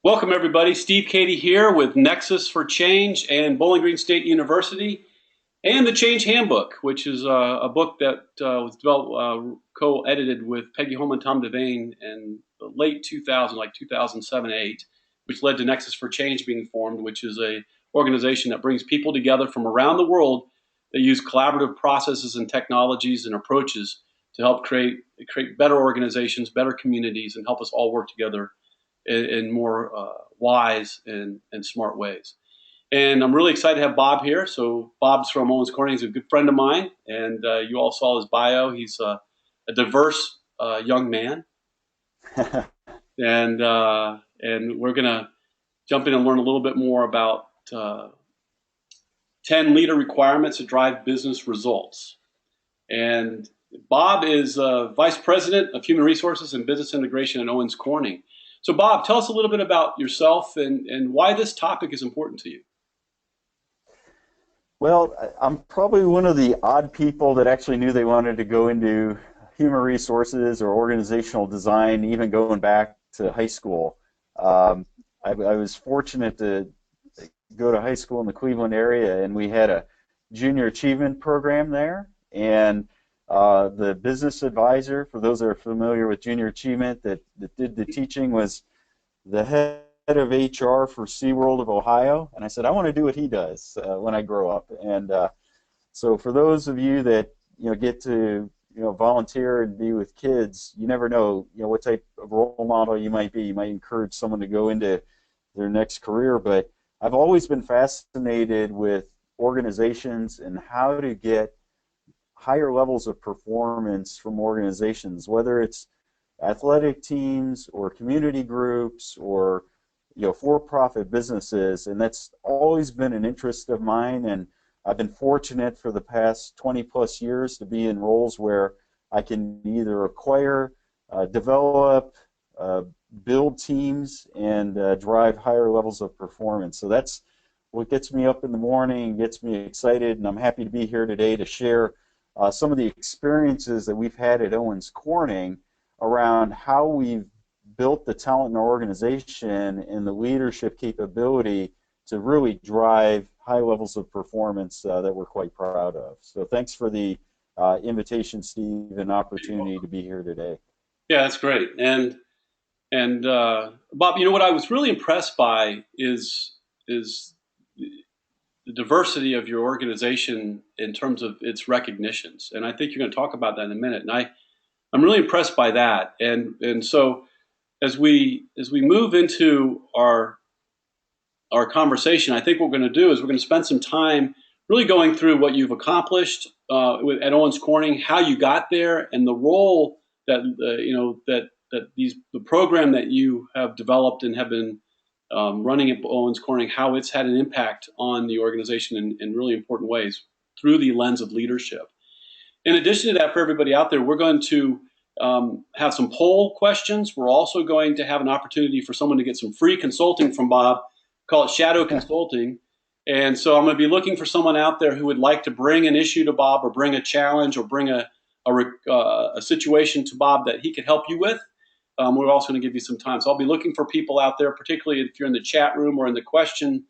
Welcome, everybody. Steve Cady here with Nexus for Change and Bowling Green State University and the Change Handbook, which is a book that was developed, co-edited with Peggy Holman and Tom Devane in the late 2000, like 2007-8, which led to Nexus for Change being formed, which is a organization that brings people together from around the world that use collaborative processes and technologies and approaches to help create better organizations, better communities, and help us all work together in more wise and smart ways. And I'm really excited to have Bob here. So Bob's from Owens Corning. He's a good friend of mine, and you all saw his bio. He's a diverse young man, and we're gonna jump in and learn a little bit more about 10 leader requirements to drive business results. And Bob is Vice President of Human Resources and Business Integration at Owens Corning. So Bob, tell us a little bit about yourself and why this topic is important to you. Well, I'm probably one of the odd people that actually knew they wanted to go into human resources or organizational design, even going back to high school. I was fortunate to go to high school in the Cleveland area, and we had a junior achievement program there. And the business advisor, for those that are familiar with junior achievement, that did the teaching was the head of HR for SeaWorld of Ohio, and I said, I want to do what he does when I grow up. And so for those of you that get to volunteer and be with kids, you never know what type of role model you might be. You might encourage someone to go into their next career, but I've always been fascinated with organizations and how to get higher levels of performance from organizations, whether it's athletic teams or community groups or for-profit businesses, and that's always been an interest of mine. And I've been fortunate for the past 20 plus years to be in roles where I can either acquire, develop, build teams, and drive higher levels of performance. So that's what gets me up in the morning, gets me excited, and I'm happy to be here today to share some of the experiences that we've had at Owens Corning around how we've built the talent in our organization and the leadership capability to really drive high levels of performance that we're quite proud of. So thanks for the invitation, Steve, and opportunity to be here today. Yeah, that's great. And Bob, what I was really impressed by is the diversity of your organization in terms of its recognitions. And I think you're going to talk about that in a minute. And I'm really impressed by that. And so as we move into our conversation, I think what we're going to do is we're going to spend some time really going through what you've accomplished at Owens Corning, how you got there, and the role that the program that you have developed and have been running at Owens Corning, how it's had an impact on the organization in really important ways through the lens of leadership. In addition to that, for everybody out there, we're going to have some poll questions. We're also going to have an opportunity for someone to get some free consulting from Bob, call it shadow consulting. And so I'm going to be looking for someone out there who would like to bring an issue to Bob or bring a challenge or bring a situation to Bob that he could help you with. We're also going to give you some time. So I'll be looking for people out there, particularly if you're in the chat room or in the question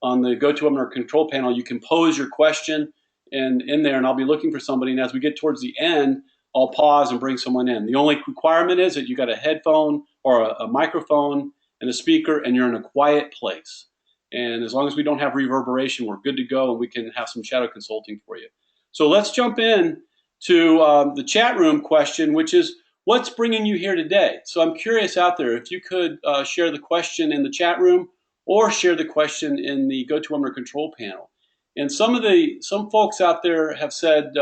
on the GoToWebinar control panel, you can pose your question in there, and I'll be looking for somebody. And as we get towards the end, I'll pause and bring someone in. The only requirement is that you got a headphone or a microphone and a speaker, and you're in a quiet place. And as long as we don't have reverberation, we're good to go, and we can have some shadow consulting for you. So let's jump in to the chat room question, which is, what's bringing you here today? So I'm curious out there, if you could share the question in the chat room or share the question in the GoToWebinar control panel. And some folks out there have said,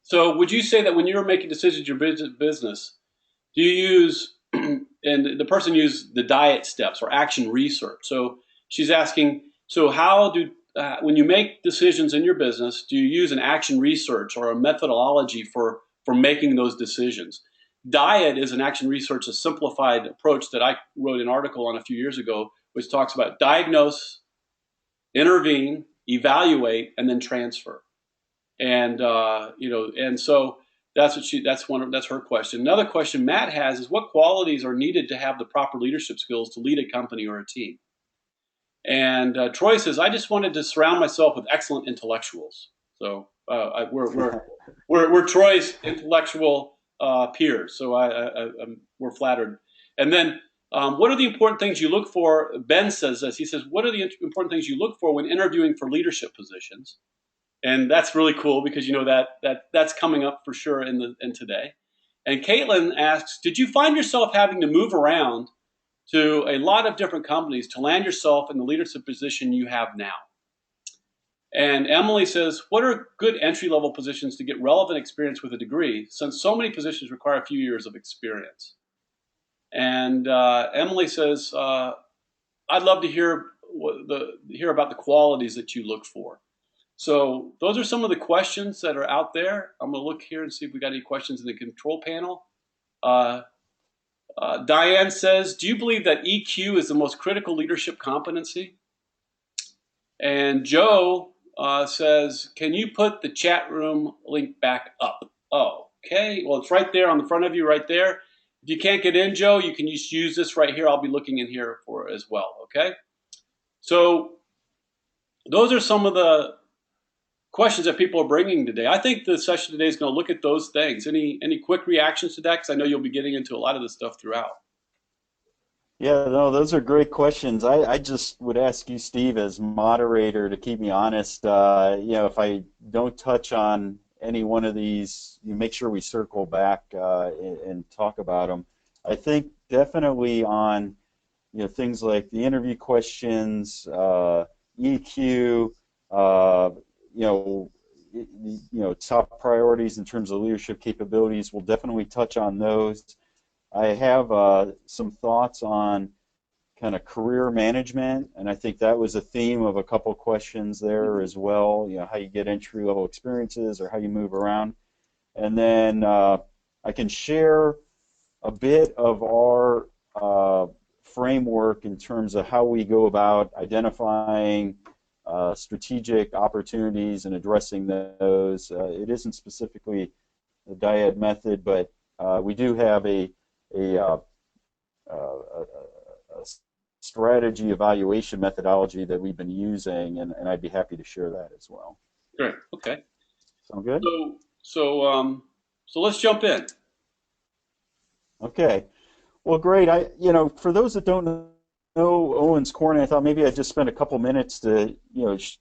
so would you say that when you're making decisions in your business, do you use, and the person used the diet steps or action research. So she's asking, so how when you make decisions in your business, do you use an action research or a methodology for making those decisions? Diet is an action research, a simplified approach that I wrote an article on a few years ago, which talks about diagnose, intervene, evaluate, and then transfer. And and so That's her question. Another question Matt has is what qualities are needed to have the proper leadership skills to lead a company or a team? And Troy says, I just wanted to surround myself with excellent intellectuals. So we're Troy's intellectual peers. So we're flattered. And then, what are the important things you look for? Ben says this. He says, what are the important things you look for when interviewing for leadership positions? And that's really cool because you know that's coming up for sure in today. And Caitlin asks, did you find yourself having to move around to a lot of different companies to land yourself in the leadership position you have now? And Emily says, what are good entry-level positions to get relevant experience with a degree, since so many positions require a few years of experience? And Emily says, I'd love to hear about the qualities that you look for. So those are some of the questions that are out there. I'm going to look here and see if we got any questions in the control panel. Diane says, do you believe that EQ is the most critical leadership competency? And Joe says, can you put the chat room link back up? Oh, okay. Well, it's right there on the front of you right there. If you can't get in, Joe, you can just use this right here. I'll be looking in here for it as well, okay? So those are some of the questions that people are bringing today. I think the session today is going to look at those things. Any quick reactions to that? Because I know you'll be getting into a lot of this stuff throughout. Yeah, no, those are great questions. I just would ask you, Steve, as moderator, to keep me honest. If I don't touch on any one of these, you make sure we circle back and talk about them. I think definitely on things like the interview questions, EQ, top priorities in terms of leadership capabilities. We'll definitely touch on those. I have some thoughts on kind of career management, and I think that was a theme of a couple questions there as well. How you get entry-level experiences or how you move around. And then I can share a bit of our framework in terms of how we go about identifying strategic opportunities and addressing those. It isn't specifically the dyad method, but we do have a strategy evaluation methodology that we've been using, and I'd be happy to share that as well. Great. Okay. Sound good? So let's jump in. Okay. Well, great. For those that don't know Owens Corning, I thought maybe I'd just spend a couple minutes to,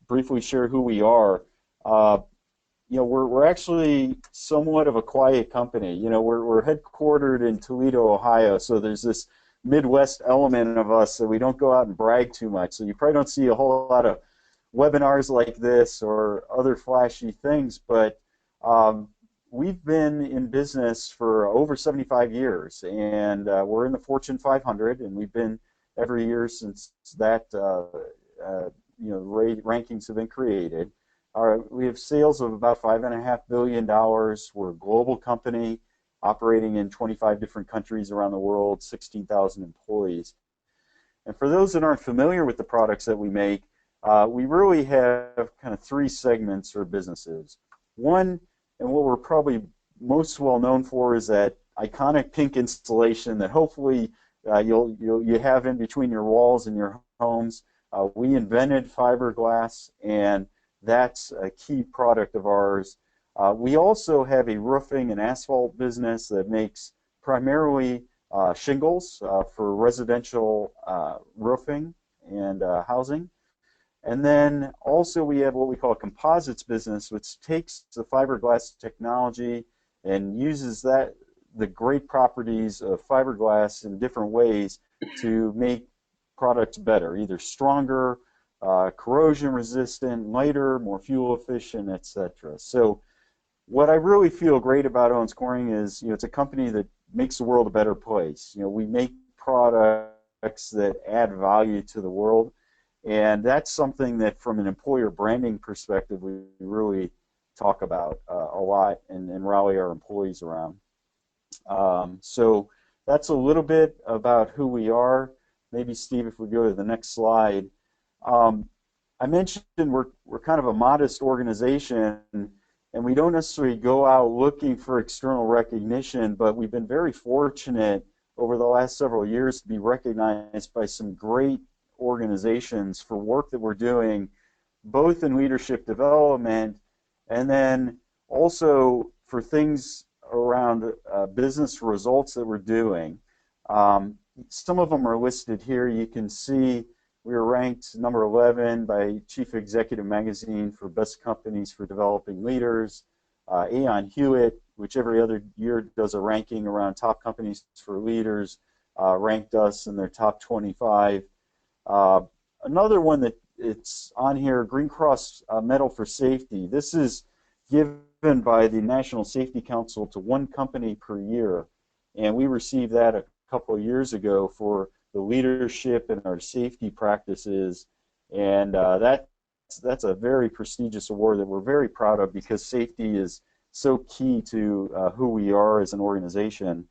briefly share who we are. We're actually somewhat of a quiet company. We're headquartered in Toledo, Ohio, so there's this Midwest element of us that we don't go out and brag too much. So you probably don't see a whole lot of webinars like this or other flashy things, but we've been in business for over 75 years, and we're in the Fortune 500, and we've been every year since that rankings have been created. We have sales of about $5.5 billion. We're a global company operating in 25 different countries around the world, 16,000 employees. And for those that aren't familiar with the products that we make, we really have kind of three segments or businesses. One, and what we're probably most well known for, is that iconic pink installation that hopefully you have in between your walls in your homes. We invented fiberglass, and that's a key product of ours. We also have a roofing and asphalt business that makes primarily shingles for residential roofing and housing. And then also we have what we call a composites business, which takes the fiberglass technology and uses the great properties of fiberglass in different ways to make products better, either stronger, corrosion resistant, lighter, more fuel efficient, etc. So what I really feel great about Owens Corning is, it's a company that makes the world a better place. We make products that add value to the world, and that's something that, from an employer branding perspective, we really talk about a lot and rally our employees around. So that's a little bit about who we are. Maybe, Steve, if we go to the next slide. I mentioned we're kind of a modest organization, and we don't necessarily go out looking for external recognition, but we've been very fortunate over the last several years to be recognized by some great organizations for work that we're doing, both in leadership development and then also for things around business results that we're doing. Some of them are listed here. You can see we were ranked number 11 by Chief Executive Magazine for best companies for developing leaders. Aon Hewitt, which every other year does a ranking around top companies for leaders, ranked us in their top 25. Another one that it's on here, Green Cross Medal for Safety. This is given by the National Safety Council to one company per year, and we received that a couple of years ago for the leadership in our safety practices, and that's a very prestigious award that we're very proud of because safety is so key to who we are as an organization.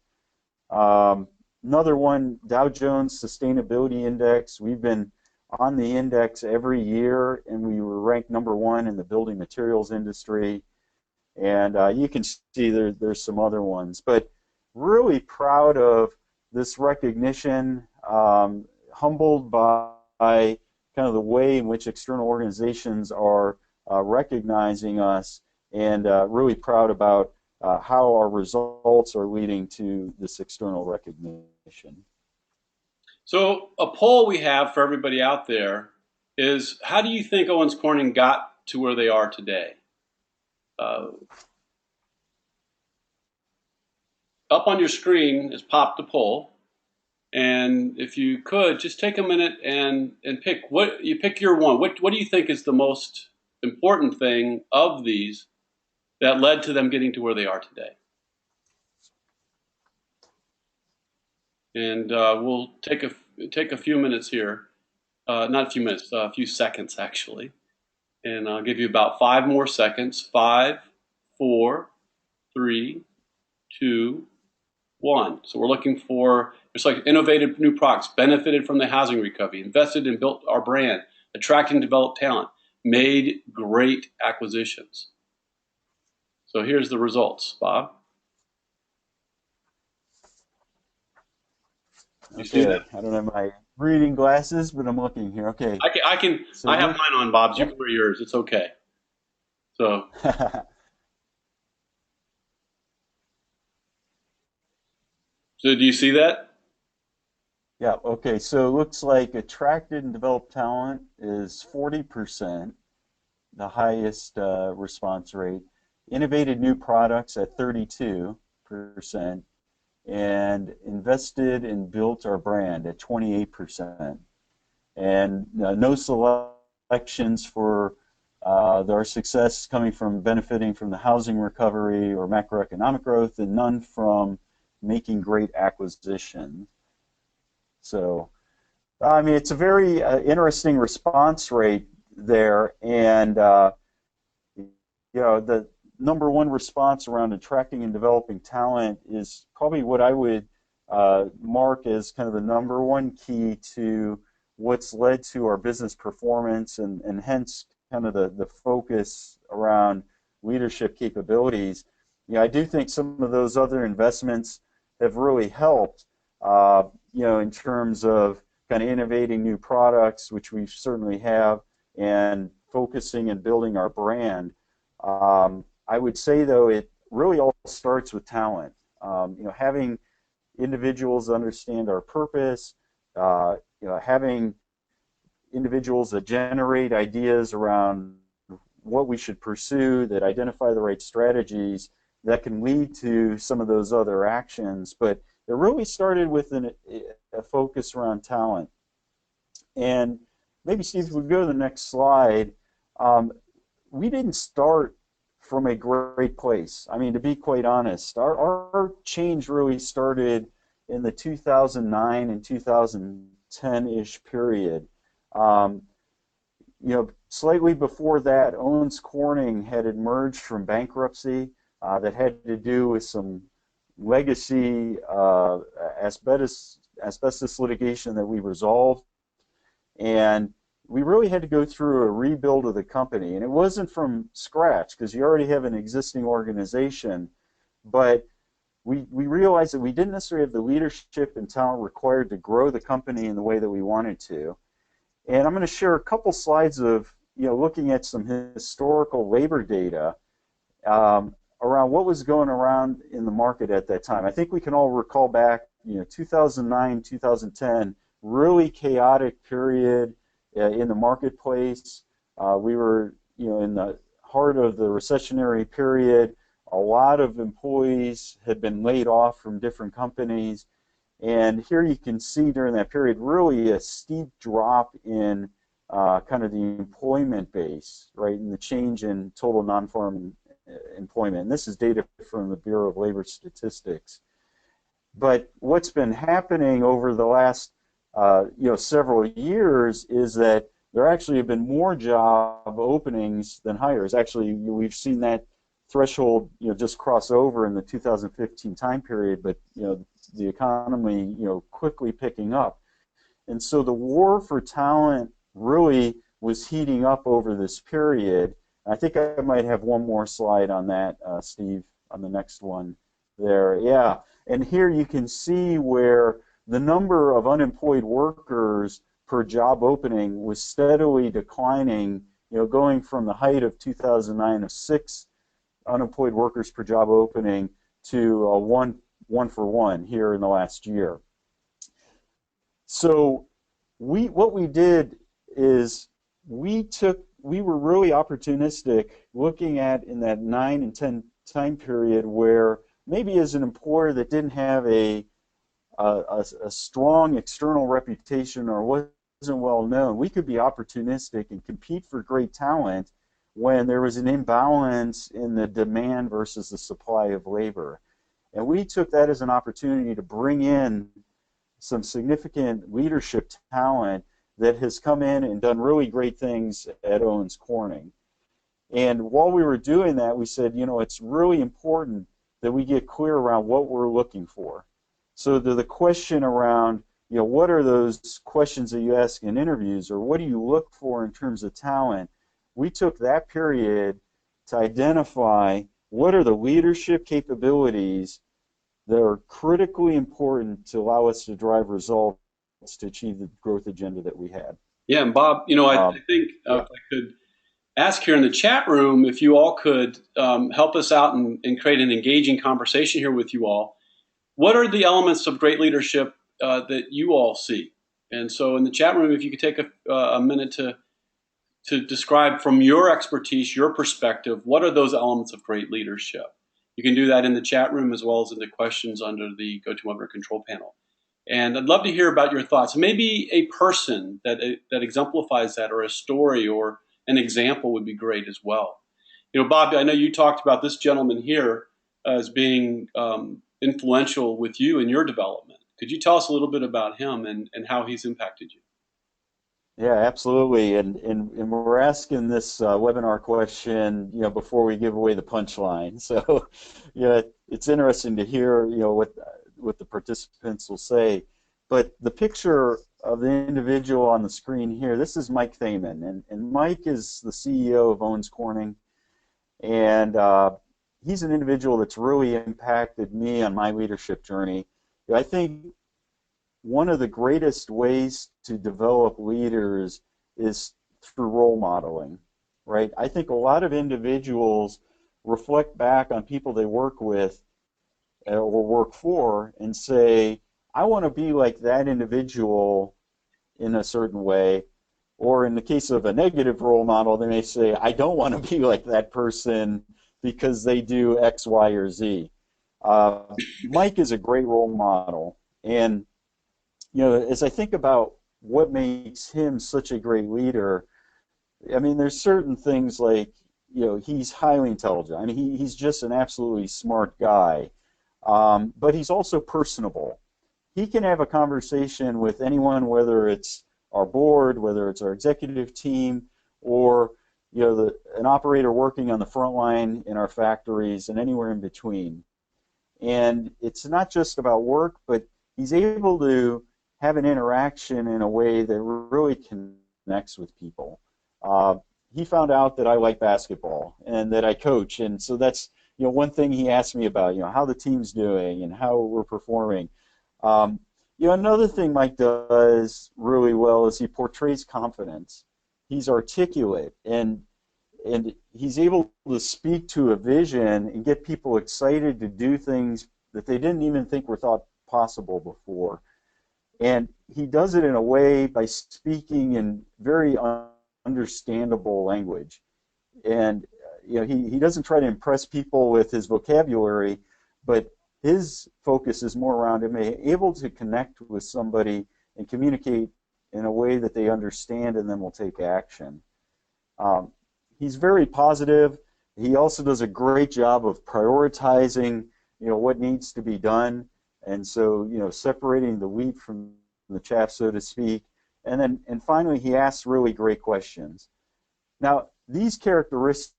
Another one, Dow Jones Sustainability Index. We've been on the index every year, and we were ranked number 1 in the building materials industry. And you can see there's some other ones, but really proud of this recognition, humbled by kind of the way in which external organizations are recognizing us, and really proud about how our results are leading to this external recognition. So a poll we have for everybody out there is, how do you think Owens Corning got to where they are today? Up on your screen is popped the poll, and if you could just take a minute and pick your one. What do you think is the most important thing of these that led to them getting to where they are today? And we'll take a few minutes here, not a few minutes, a few seconds actually, and I'll give you about 5 more seconds. 5, 4, 3, 2, 1. So we're looking for, it's like innovative new products, benefited from the housing recovery, invested and built our brand, attracted and developed talent, made great acquisitions. So here's the results, Bob. You see that? I don't have my reading glasses, but I'm looking here. Okay. I have mine on, Bob. You can wear yours. It's okay. So. So do you see that? Yeah, okay, so it looks like attracted and developed talent is 40%, the highest response rate. Innovated new products at 32%, and invested and built our brand at 28%. And no selections for our success coming from benefiting from the housing recovery or macroeconomic growth, and none from making great acquisitions. So, I mean, it's a very interesting response rate there, and the number 1 response around attracting and developing talent is probably what I would mark as kind of the number 1 key to what's led to our business performance, and hence kind of the focus around leadership capabilities. I do think some of those other investments have really helped, in terms of kind of innovating new products, which we certainly have, and focusing and building our brand. I would say, though, it really all starts with talent. Having individuals understand our purpose, having individuals that generate ideas around what we should pursue, that identify the right strategies that can lead to some of those other actions. But it really started with a focus around talent. And maybe, Steve, if we go to the next slide, we didn't start from a great place. I mean, to be quite honest, our change really started in the 2009 and 2010-ish period. Slightly before that, Owens Corning had emerged from bankruptcy that had to do with some legacy asbestos litigation that we resolved. And we really had to go through a rebuild of the company, and it wasn't from scratch because you already have an existing organization, but we realized that we didn't necessarily have the leadership and talent required to grow the company in the way that we wanted to. And I'm going to share a couple slides of looking at some historical labor data around what was going around in the market at that time. I think we can all recall back, 2009, 2010, really chaotic period in the marketplace. We were, in the heart of the recessionary period. A lot of employees had been laid off from different companies. And here you can see during that period really a steep drop in kind of the employment base, right, and the change in total non-farm employment. And this is data from the Bureau of Labor Statistics. But what's been happening over the last several years is that there actually have been more job openings than hires. Actually, we've seen that threshold just cross over in the 2015 time period, but the economy quickly picking up. And so the war for talent really was heating up over this period. I think I might have one more slide on that, Steve, on the next one there. Yeah, and here you can see where the number of unemployed workers per job opening was steadily declining, going from the height of 2009 of 6 unemployed workers per job opening to one for one here in the last year. So what we did is we were really opportunistic looking at in that 9 and 10 time period where maybe as an employer that didn't have a strong external reputation or wasn't well known, we could be opportunistic and compete for great talent when there was an imbalance in the demand versus the supply of labor. And we took that as an opportunity to bring in some significant leadership talent that has come in and done really great things at Owens Corning. And while we were doing that, we said, it's really important that we get clear around what we're looking for. So the question around, what are those questions that you ask in interviews, or what do you look for in terms of talent? We took that period to identify what are the leadership capabilities that are critically important to allow us to drive results to achieve the growth agenda that we had. Yeah, and Bob, I think if I could ask here in the chat room if you all could help us out and create an engaging conversation here with you all. What are the elements of great leadership that you all see? And so in the chat room, if you could take a minute to describe from your expertise, your perspective, what are those elements of great leadership? You can do that in the chat room as well as in the questions under the GoToMarket control panel. And I'd love to hear about your thoughts. Maybe a person that exemplifies that, or a story or an example would be great as well. Bob, I know you talked about this gentleman here as being influential with you in your development. Could you tell us a little bit about him and how he's impacted you? Yeah, absolutely. And we're asking this webinar question, before we give away the punchline. So, it's interesting to hear, what the participants will say. But the picture of the individual on the screen here, this is Mike Thaman, and Mike is the CEO of Owens Corning, and he's an individual that's really impacted me on my leadership journey. I think one of the greatest ways to develop leaders is through role modeling, right? I think a lot of individuals reflect back on people they work with or work for and say, I want to be like that individual in a certain way. Or in the case of a negative role model, they may say, I don't want to be like that person because they do X, Y, or Z. Mike is a great role model. And as I think about what makes him such a great leader, I mean, there's certain things like, he's highly intelligent. I mean, he's just an absolutely smart guy. But he's also personable. He can have a conversation with anyone, whether it's our board, whether it's our executive team, or an operator working on the front line in our factories and anywhere in between. And it's not just about work, but he's able to have an interaction in a way that really connects with people. Uh, he found out that I like basketball and that I coach, and so that's one thing he asked me about, how the team's doing and how we're performing. Um, Another thing Mike does really well is he portrays confidence. He's articulate and he's able to speak to a vision and get people excited to do things that they didn't even think were thought possible before. And he does it in a way by speaking in very understandable language. And he doesn't try to impress people with his vocabulary, but his focus is more around him being able to connect with somebody and communicate in a way that they understand and then will take action. Um, he's very positive. He also does a great job of prioritizing, what needs to be done, and so separating the wheat from the chaff, so to speak. And finally, he asks really great questions. Now, these characteristics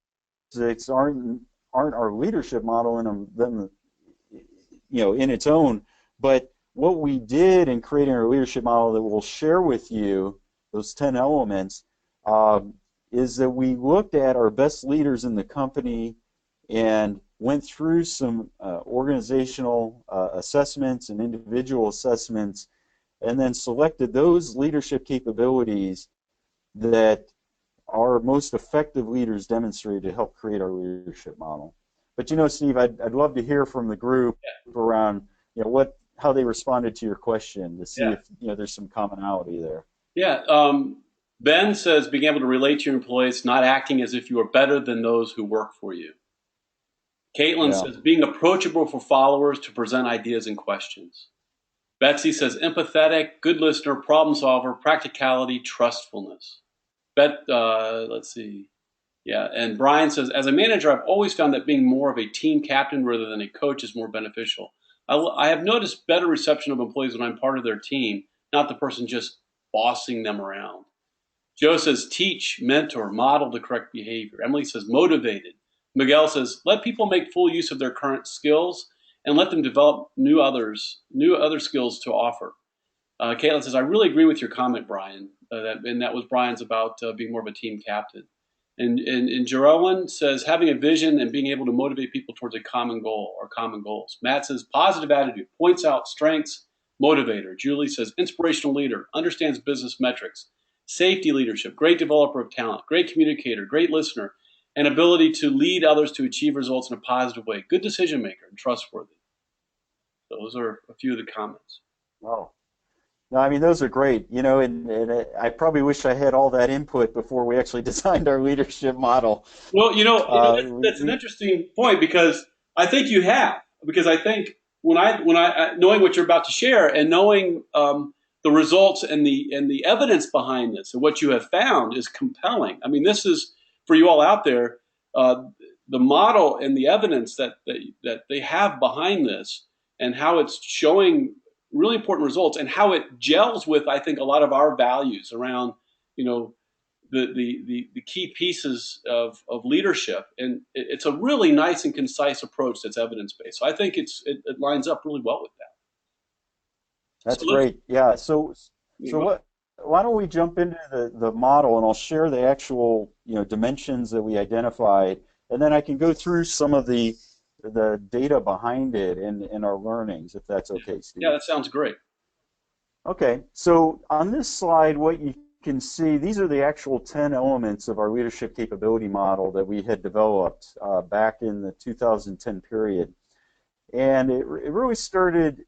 aren't our leadership model in them, in its own, but what we did in creating our leadership model that we'll share with you, those 10 elements, is that we looked at our best leaders in the company and went through some organizational assessments and individual assessments, and then selected those leadership capabilities that our most effective leaders demonstrated to help create our leadership model. But Steve, I'd love to hear from the group around how they responded to your question to see if there's some commonality there. Yeah. Ben says being able to relate to your employees, not acting as if you are better than those who work for you. Caitlin says being approachable for followers to present ideas and questions. Betsy says empathetic, good listener, problem solver, practicality, trustfulness. Let's see. Yeah, and Brian says, as a manager, I've always found that being more of a team captain rather than a coach is more beneficial. I have noticed better reception of employees when I'm part of their team, not the person just bossing them around. Joe says, teach, mentor, model the correct behavior. Emily says, motivated. Miguel says, let people make full use of their current skills and let them develop new other skills to offer. Caitlin says, I really agree with your comment, Brian. And that was Brian's about being more of a team captain. And Jerome says, having a vision and being able to motivate people towards a common goal or common goals. Matt says, positive attitude, points out strengths, motivator. Julie says, inspirational leader, understands business metrics, safety leadership, great developer of talent, great communicator, great listener, and ability to lead others to achieve results in a positive way, good decision maker, and trustworthy. Those are a few of the comments. Wow. No, I mean, those are great, and I probably wish I had all that input before we actually designed our leadership model. Well, that's an interesting point because I think you have. Because I think when I knowing what you're about to share and knowing the results and the evidence behind this and what you have found is compelling. I mean, this is for you all out there. The model and the evidence that they have behind this and how it's showing really important results and how it gels with, I think, a lot of our values around, the key pieces of leadership. And it's a really nice and concise approach that's evidence-based. So I think it lines up really well with that. That's great. Yeah. So why don't we jump into the model, and I'll share the actual, dimensions that we identified, and then I can go through some of the data behind it and our learnings, if that's okay, Steve. Yeah, that sounds great. Okay, so on this slide, what you can see, these are the actual 10 elements of our leadership capability model that we had developed back in the 2010 period. And it really started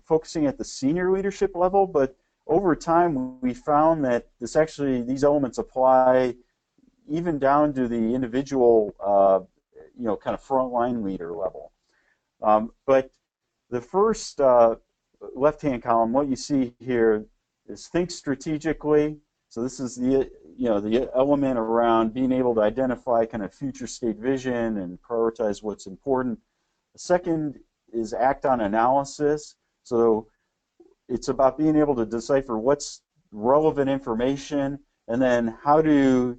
focusing at the senior leadership level, but over time we found that these elements apply even down to the individual kind of frontline leader level. But the first left-hand column, what you see here is think strategically. So this is the element around being able to identify kind of future state vision and prioritize what's important. The second is act on analysis. So it's about being able to decipher what's relevant information and then how to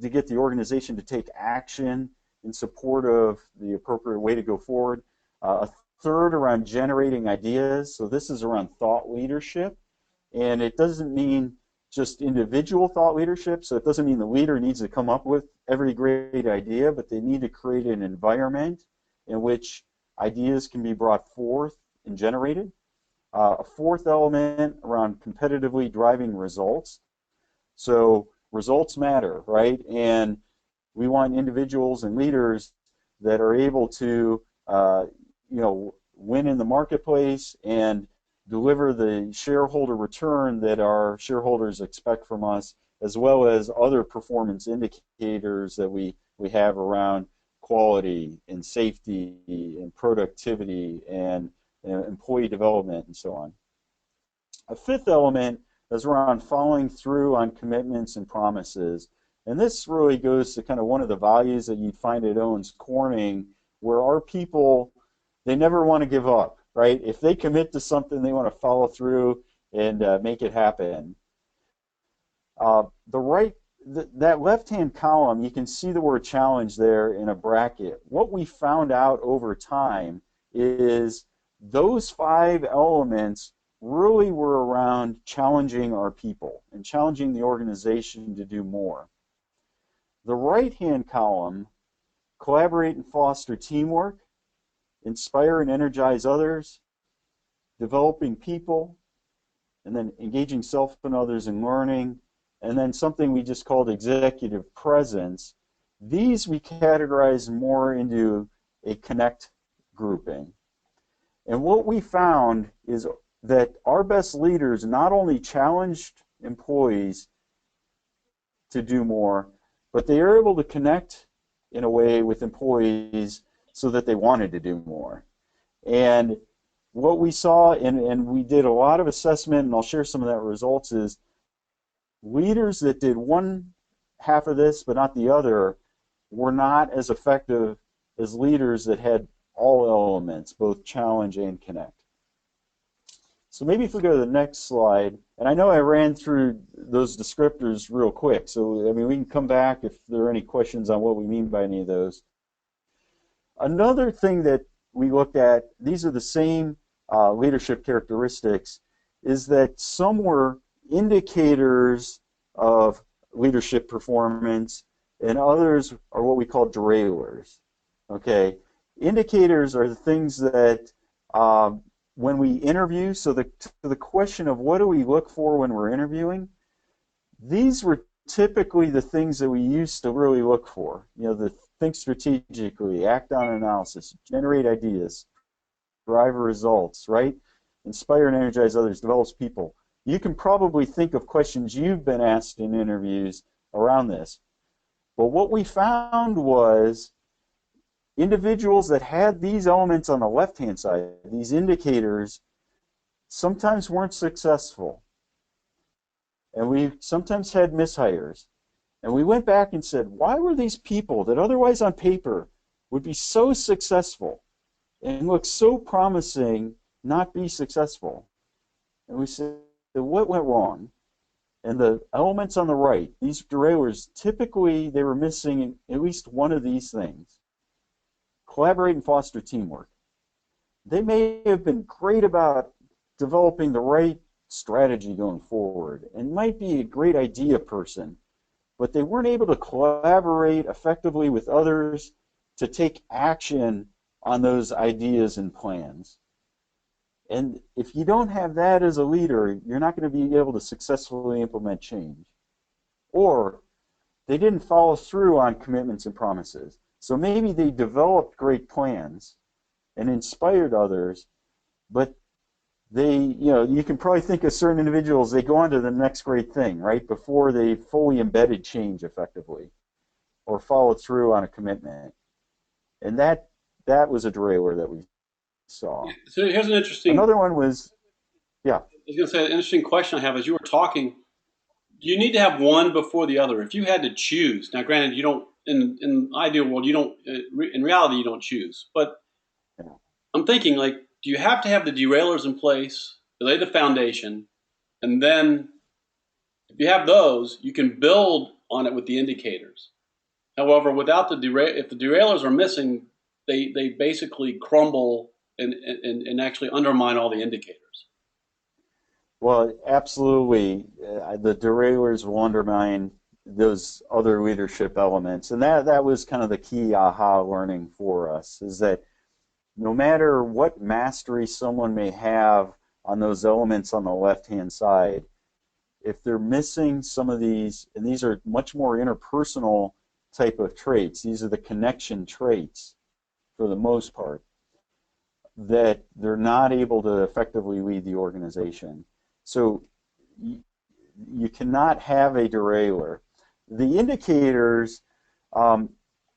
get the organization to take action in support of the appropriate way to go forward. A third around generating ideas. So this is around thought leadership. And it doesn't mean just individual thought leadership. So it doesn't mean the leader needs to come up with every great idea, but they need to create an environment in which ideas can be brought forth and generated. A fourth element around competitively driving results. So results matter, right? And we want individuals and leaders that are able to, win in the marketplace and deliver the shareholder return that our shareholders expect from us, as well as other performance indicators that we have around quality and safety and productivity and employee development and so on. A fifth element is around following through on commitments and promises. And this really goes to kind of one of the values that you'd find at Owens Corning, where our people, they never want to give up, right? If they commit to something, they want to follow through and make it happen. That left-hand column, you can see the word challenge there in a bracket. What we found out over time is those 5 elements really were around challenging our people and challenging the organization to do more. The right-hand column, collaborate and foster teamwork, inspire and energize others, developing people, and then engaging self and others in learning, and then something we just called executive presence. These we categorize more into a connect grouping. And what we found is that our best leaders not only challenged employees to do more, but they are able to connect in a way with employees so that they wanted to do more. And what we saw, and we did a lot of assessment, and I'll share some of that results, is leaders that did one half of this but not the other were not as effective as leaders that had all elements, both challenge and connect. So maybe if we go to the next slide, and I know I ran through those descriptors real quick, so I mean we can come back if there are any questions on what we mean by any of those. Another thing that we looked at, these are the same leadership characteristics, is that some were indicators of leadership performance, and others are what we call derailers. Okay, indicators are the things that when we interview, so the question of what do we look for when we're interviewing, these were typically the things that we used to really look for. You know, the think strategically, act on analysis, generate ideas, drive results, right? Inspire and energize others, develops people. You can probably think of questions you've been asked in interviews around this. But what we found was individuals that had these elements on the left-hand side, these indicators, sometimes weren't successful. And we sometimes had mishires. And we went back and said, why were these people that otherwise on paper would be so successful and look so promising not be successful? And we said, what went wrong? And the elements on the right, these derailers, typically they were missing at least one of these things. Collaborate and foster teamwork. They may have been great about developing the right strategy going forward and might be a great idea person, but they weren't able to collaborate effectively with others to take action on those ideas and plans. And if you don't have that as a leader, you're not going to be able to successfully implement change. Or they didn't follow through on commitments and promises. So maybe they developed great plans and inspired others, but they, you can probably think of certain individuals, they go on to the next great thing, right, before they fully embedded change effectively or followed through on a commitment. And that was a derailer that we saw. So here's an interesting. Another one was, yeah. I was going to say, an interesting question I have as you were talking. Do you need to have one before the other? If you had to choose, now granted, you don't. In ideal world, you don't. In reality, you don't choose. But I'm thinking, like, do you have to have the derailers in place to lay the foundation, and then if you have those, you can build on it with the indicators. However, without if the derailers are missing, they basically crumble and actually undermine all the indicators. Well, absolutely. The derailers will undermine those other leadership elements, and that was kind of the key aha learning for us, is that no matter what mastery someone may have on those elements on the left-hand side, if they're missing some of these, and these are much more interpersonal type of traits, these are the connection traits for the most part, that they're not able to effectively lead the organization. So you cannot have a derailer. The indicators, um,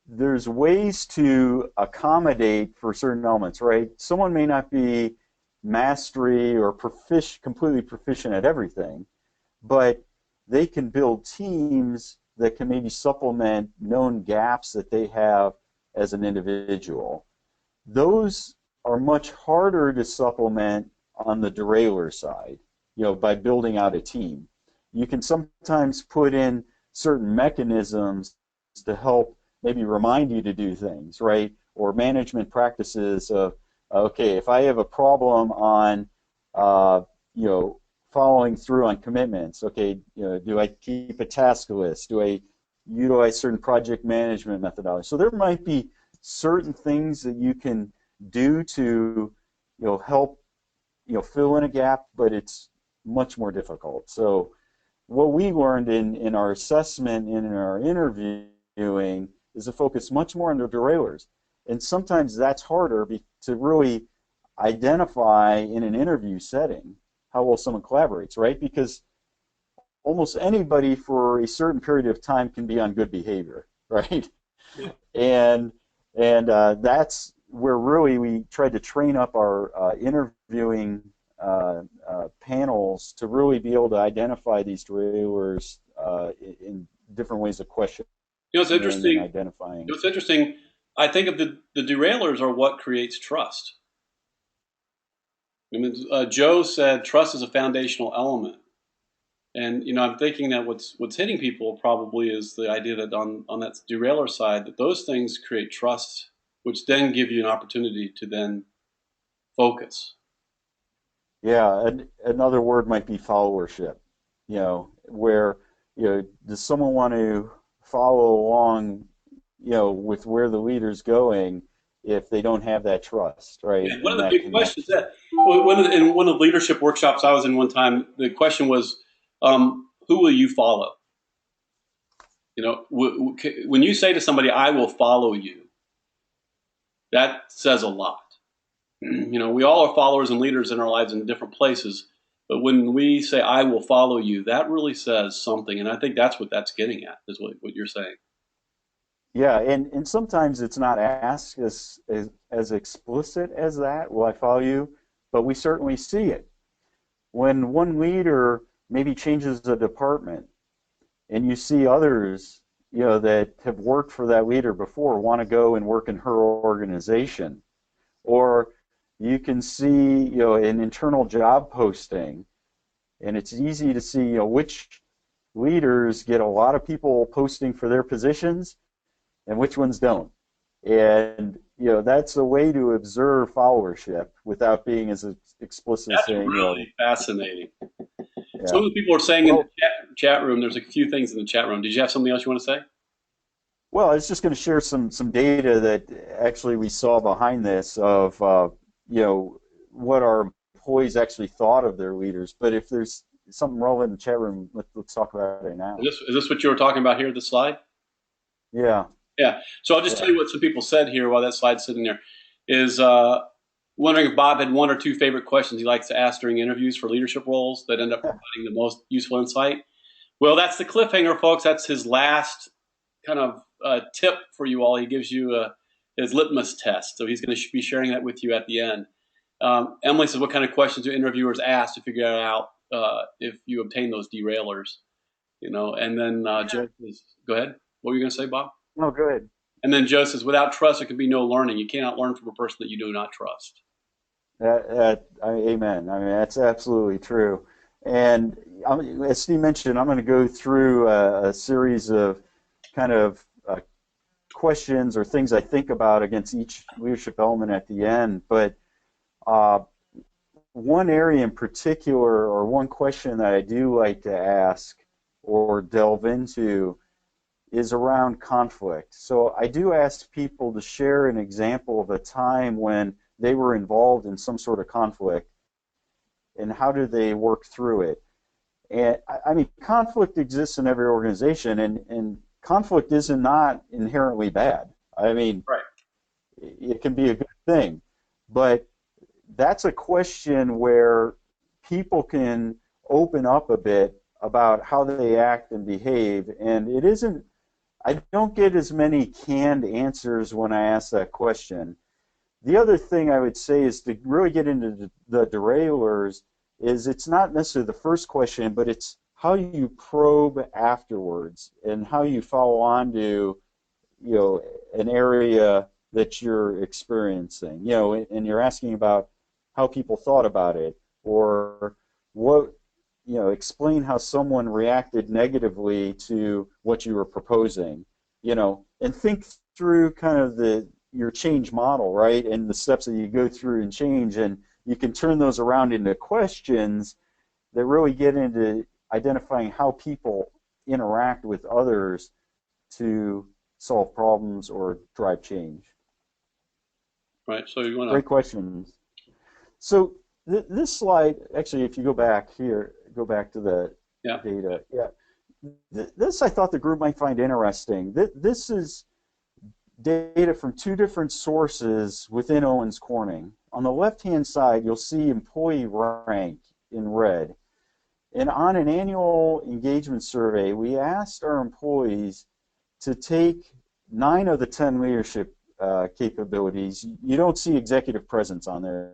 there's ways to accommodate for certain elements, right? Someone may not be mastery or completely proficient at everything, but they can build teams that can maybe supplement known gaps that they have as an individual. Those are much harder to supplement on the derailer side, by building out a team. You can sometimes put in certain mechanisms to help maybe remind you to do things, right? Or management practices of, okay, if I have a problem on, uh, you know, following through on commitments, okay, do I keep a task list? Do I utilize certain project management methodology? So there might be certain things that you can do to, help, fill in a gap, but it's much more difficult. So what we learned in our assessment and in our interviewing is to focus much more on the derailers. And sometimes that's harder to really identify in an interview setting how well someone collaborates, right? Because almost anybody for a certain period of time can be on good behavior, right? Yeah. And that's where really we tried to train up our interviewing panels to really be able to identify these derailers in different ways of questioning It's and interesting. identifying. It's interesting. I think of the derailers are what creates trust. I mean, Joe said trust is a foundational element. And I'm thinking that what's hitting people probably is the idea that on that derailer side, that those things create trust, which then give you an opportunity to then focus. Yeah, another word might be followership, where, does someone want to follow along, with where the leader's going if they don't have that trust, right? Yeah, one of And the that big questions connection. that in one of the leadership workshops I was in one time, the question was, who will you follow? When you say to somebody, "I will follow you," that says a lot. We all are followers and leaders in our lives in different places. But when we say, "I will follow you," that really says something. And I think that's what that's getting at, is what you're saying. Yeah, and sometimes it's not asked as explicit as that, will I follow you? But we certainly see it. When one leader maybe changes a department and you see others, that have worked for that leader before want to go and work in her organization, or you can see, an internal job posting, and it's easy to see, which leaders get a lot of people posting for their positions and which ones don't. And that's a way to observe followership without being as explicit as That's saying, really fascinating. Some yeah. of the people are saying in the Well, chat room, there's a few things in the chat room. Did you have something else you want to say? I was just going to share some data that actually we saw behind this of what our employees actually thought of their leaders. But if there's something relevant in the chat room, let's talk about it now. Is this what you were talking about here, the slide? Yeah, Yeah. So I'll just tell yeah. you what some people said here while that slide's sitting there. Is wondering if Bob had one or two favorite questions he likes to ask during interviews for leadership roles that end up providing the most useful insight. Well, that's the cliffhanger, folks. That's his last kind of tip for you all. He gives you his litmus test. So he's going to be sharing that with you at the end. Emily says, what kind of questions do interviewers ask to figure out if you obtain those derailers? And then Joe says, go ahead. What were you going to say, Bob? Oh, good. And then Joe says, without trust, there can be no learning. You cannot learn from a person that you do not trust. Amen. I mean, that's absolutely true. And as Steve mentioned, I'm going to go through a series of kind of questions or things I think about against each leadership element at the end. But uh, one area in particular, or one question that I do like to ask or delve into is around conflict. So I do ask people to share an example of a time when they were involved in some sort of conflict and how do they work through it. And I mean, conflict exists in every organization, and conflict is not inherently bad. I mean, Right. it can be a good thing, but that's a question where people can open up a bit about how they act and behave, and it isn't. I don't get as many canned answers when I ask that question. The other thing I would say is to really get into the derailers is it's not necessarily the first question, but it's how you probe afterwards and how you follow on to, an area that you're experiencing, and you're asking about how people thought about it, or what, explain how someone reacted negatively to what you were proposing, and think through kind of your change model, right, and the steps that you go through and change, and you can turn those around into questions that really get into identifying how people interact with others to solve problems or drive change. Right. So you want Great to, questions. So this slide, actually, if you go back here, go back to the yeah. data. Yeah, this I thought the group might find interesting. This is data from two different sources within Owens Corning. On the left-hand side, you'll see employee rank in red. And on an annual engagement survey, we asked our employees to take 9 of the 10 leadership capabilities. You don't see executive presence on there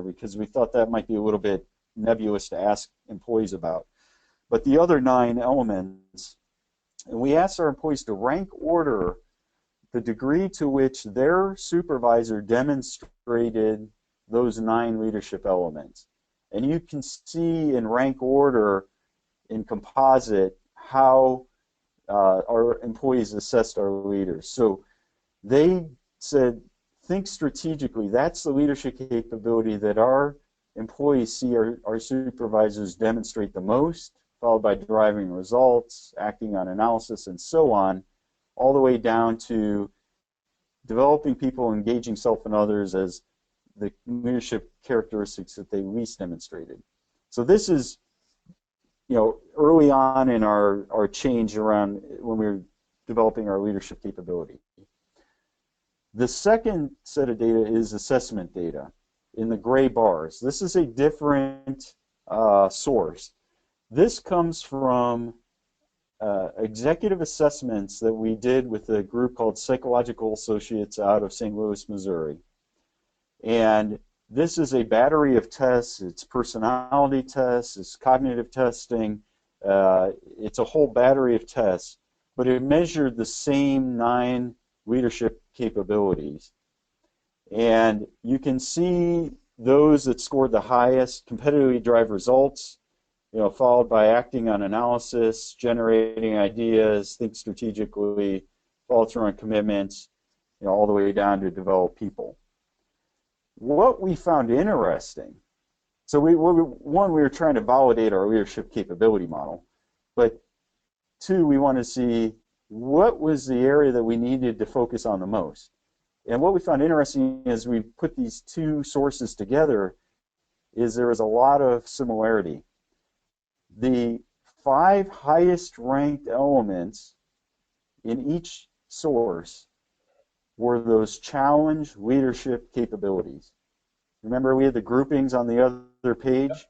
because we thought that might be a little bit nebulous to ask employees about. But the other 9 elements, and we asked our employees to rank order the degree to which their supervisor demonstrated those 9 leadership elements. And you can see in rank order in composite how our employees assessed our leaders. So they said, think strategically. That's the leadership capability that our employees see our supervisors demonstrate the most, followed by driving results, acting on analysis, and so on, all the way down to developing people, engaging self and others as the leadership characteristics that they least demonstrated. So this is, early on in our change around when we were developing our leadership capability. The second set of data is assessment data in the gray bars. This is a different source. This comes from executive assessments that we did with a group called Psychological Associates out of St. Louis, Missouri. And this is a battery of tests. It's personality tests, it's cognitive testing, it's a whole battery of tests, but it measured the same 9 leadership capabilities. And you can see those that scored the highest competitively drive results, followed by acting on analysis, generating ideas, think strategically, follow through on commitments, all the way down to develop people. What we found interesting, so we were trying to validate our leadership capability model, but 2, we want to see what was the area that we needed to focus on the most. And what we found interesting is we put these 2 sources together is there was a lot of similarity. The 5 highest ranked elements in each source were those challenge leadership capabilities. Remember we had the groupings on the other page?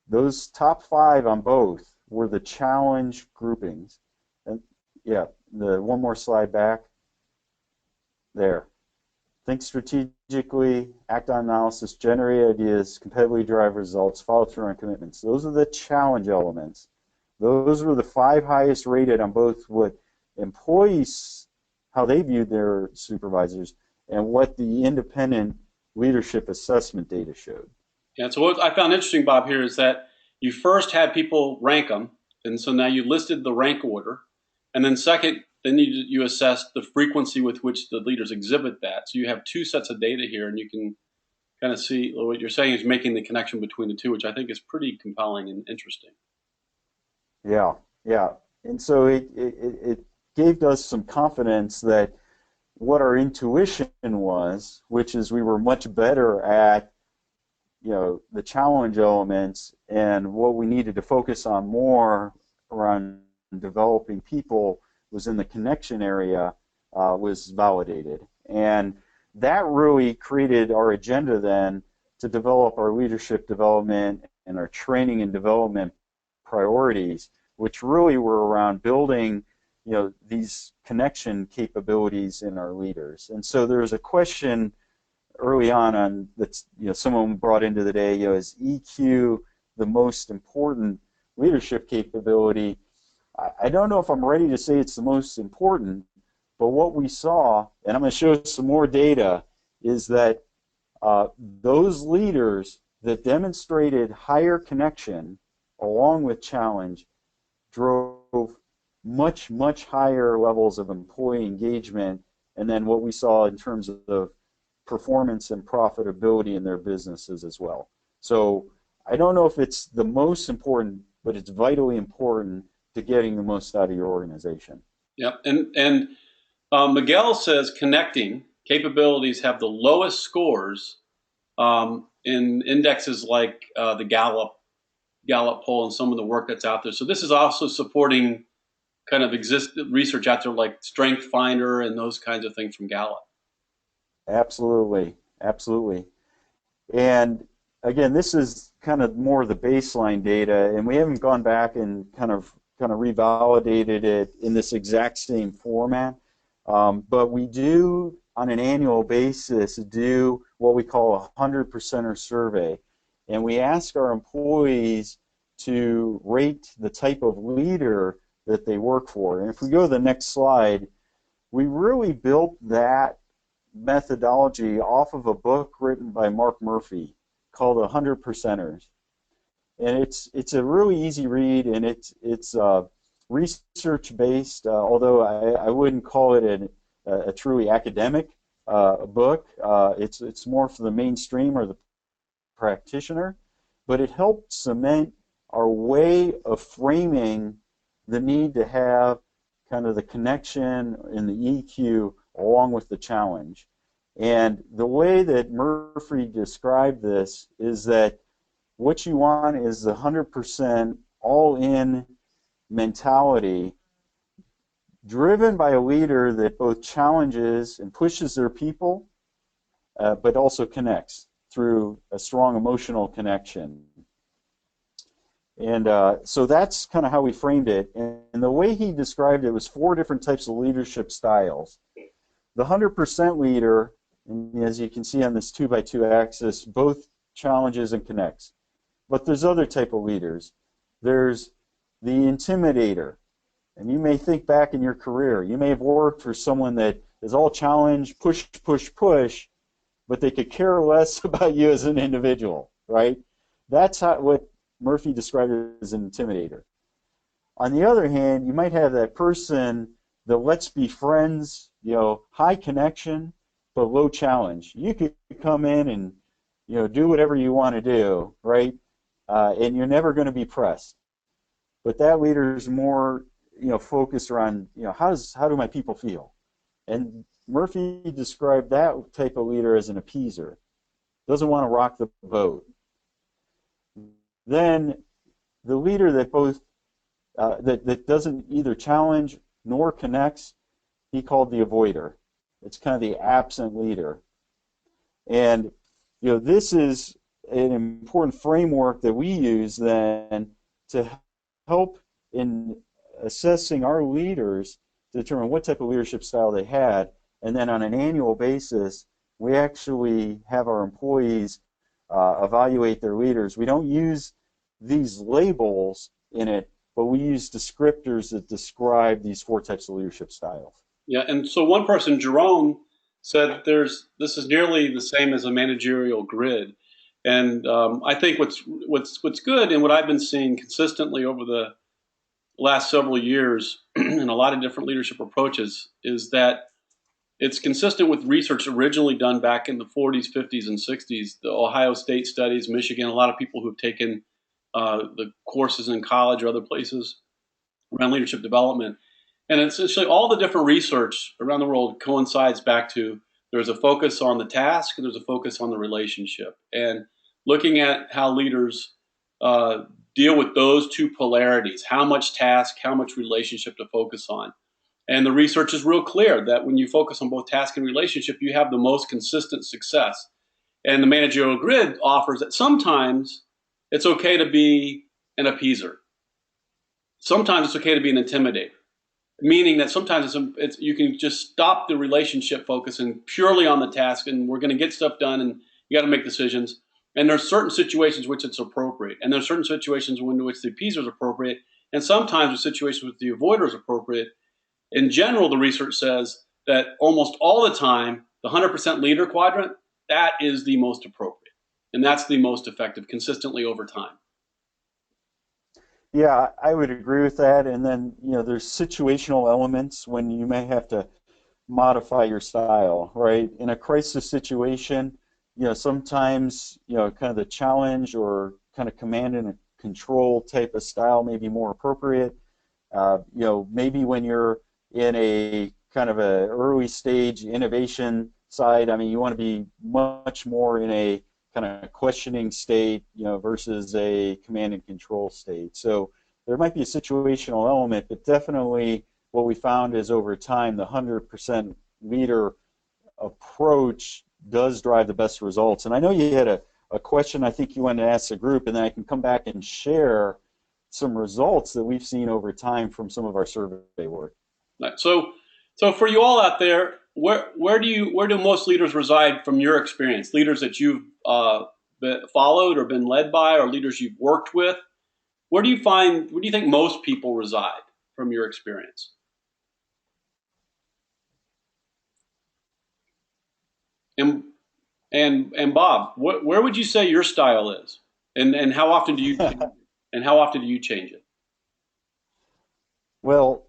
Those top 5 on both were the challenge groupings. And yeah, the one more slide back. There. Think strategically, act on analysis, generate ideas, competitively drive results, follow through on commitments. Those are the challenge elements. Those were the 5 highest rated on both what employees, how they viewed their supervisors, and what the independent leadership assessment data showed. Yeah. So what I found interesting, Bob, here is that you first had people rank them, and so now you listed the rank order, and then second, then you assessed the frequency with which the leaders exhibit that. So you have 2 sets of data here, and you can kind of see what you're saying is making the connection between the two, which I think is pretty compelling and interesting. Yeah, yeah. And so it gave us some confidence that what our intuition was, which is we were much better at, the challenge elements, and what we needed to focus on more around developing people was in the connection area, was validated. And that really created our agenda then to develop our leadership development and our training and development priorities, which really were around building, these connection capabilities in our leaders. And so there's a question early on that's, someone brought into the day, is EQ the most important leadership capability? I don't know if I'm ready to say it's the most important, but what we saw, and I'm going to show some more data, is that those leaders that demonstrated higher connection along with challenge drove much, much higher levels of employee engagement, and then what we saw in terms of performance and profitability in their businesses as well. So I don't know if it's the most important, but it's vitally important to getting the most out of your organization. Yep. And Miguel says connecting capabilities have the lowest scores in indexes like the Gallup poll and some of the work that's out there. So this is also supporting kind of research out there like Strength Finder and those kinds of things from Gallup. Absolutely, absolutely. And again, this is kind of more the baseline data, and we haven't gone back and kind of revalidated it in this exact same format. But we do, on an annual basis, do what we call a 100%er survey. And we ask our employees to rate the type of leader that they work for. And if we go to the next slide, we really built that methodology off of a book written by Mark Murphy called 100%ers. And it's a really easy read, and it's research based, although I wouldn't call it a truly academic book. It's more for the mainstream or the practitioner, but it helped cement our way of framing the need to have kind of the connection in the EQ along with the challenge. And the way that Murphy described this is that what you want is the 100% all-in mentality driven by a leader that both challenges and pushes their people, but also connects through a strong emotional connection. And so that's kind of how we framed it. And the way he described it was 4 different types of leadership styles. The 100% leader, and as you can see on this 2x2 axis, both challenges and connects. But there's other type of leaders. There's the intimidator. And you may think back in your career, you may have worked for someone that is all challenge, push, push, push, but they could care less about you as an individual, right? That's what Murphy described as an intimidator. On the other hand, you might have that person that let's be friends, high connection, but low challenge. You could come in and, do whatever you want to do, right? And you're never going to be pressed. But that leader is more, focused around, how do my people feel? And Murphy described that type of leader as an appeaser. Doesn't want to rock the boat. Then the leader that both that doesn't either challenge nor connects, he called the avoider. It's kind of the absent leader. And this is an important framework that we use then to help in assessing our leaders to determine what type of leadership style they had. And then on an annual basis, we actually have our employees evaluate their leaders. We don't use these labels in it, but we use descriptors that describe these 4 types of leadership styles. Yeah, and so one person, Jerome, said this is nearly the same as a managerial grid. And I think what's good and what I've been seeing consistently over the last several years in a lot of different leadership approaches is that it's consistent with research originally done back in the 40s, 50s, and 60s. The Ohio State studies, Michigan, a lot of people who've taken the courses in college or other places around leadership development. And essentially all the different research around the world coincides back to there's a focus on the task and there's a focus on the relationship. And looking at how leaders deal with those two polarities, how much task, how much relationship to focus on. And the research is real clear that when you focus on both task and relationship, you have the most consistent success. And the managerial grid offers that sometimes it's okay to be an appeaser. Sometimes it's okay to be an intimidator, meaning that sometimes you can just stop the relationship focusing purely on the task, and we're going to get stuff done, and you got to make decisions. And there's certain situations which it's appropriate, and there's certain situations in which the appeaser is appropriate, and sometimes there's situations which the avoider is appropriate. In general, the research says that almost all the time, the 100% leader quadrant, that is the most appropriate, and that's the most effective consistently over time. Yeah, I would agree with that. And then, there's situational elements when you may have to modify your style, right? In a crisis situation, sometimes, kind of the challenge or kind of command and control type of style may be more appropriate. Maybe when you're in a kind of a early stage innovation side, I mean, you want to be much more in a kind of questioning state, versus a command and control state. So there might be a situational element, but definitely what we found is over time, the 100% leader approach does drive the best results. And I know you had a question I think you wanted to ask the group, and then I can come back and share some results that we've seen over time from some of our survey work. So for you all out there, where do most leaders reside from your experience? Leaders that you've followed or been led by, or leaders you've worked with? Where do you think most people reside from your experience? And Bob, where would you say your style is, and how often do you change it? Well,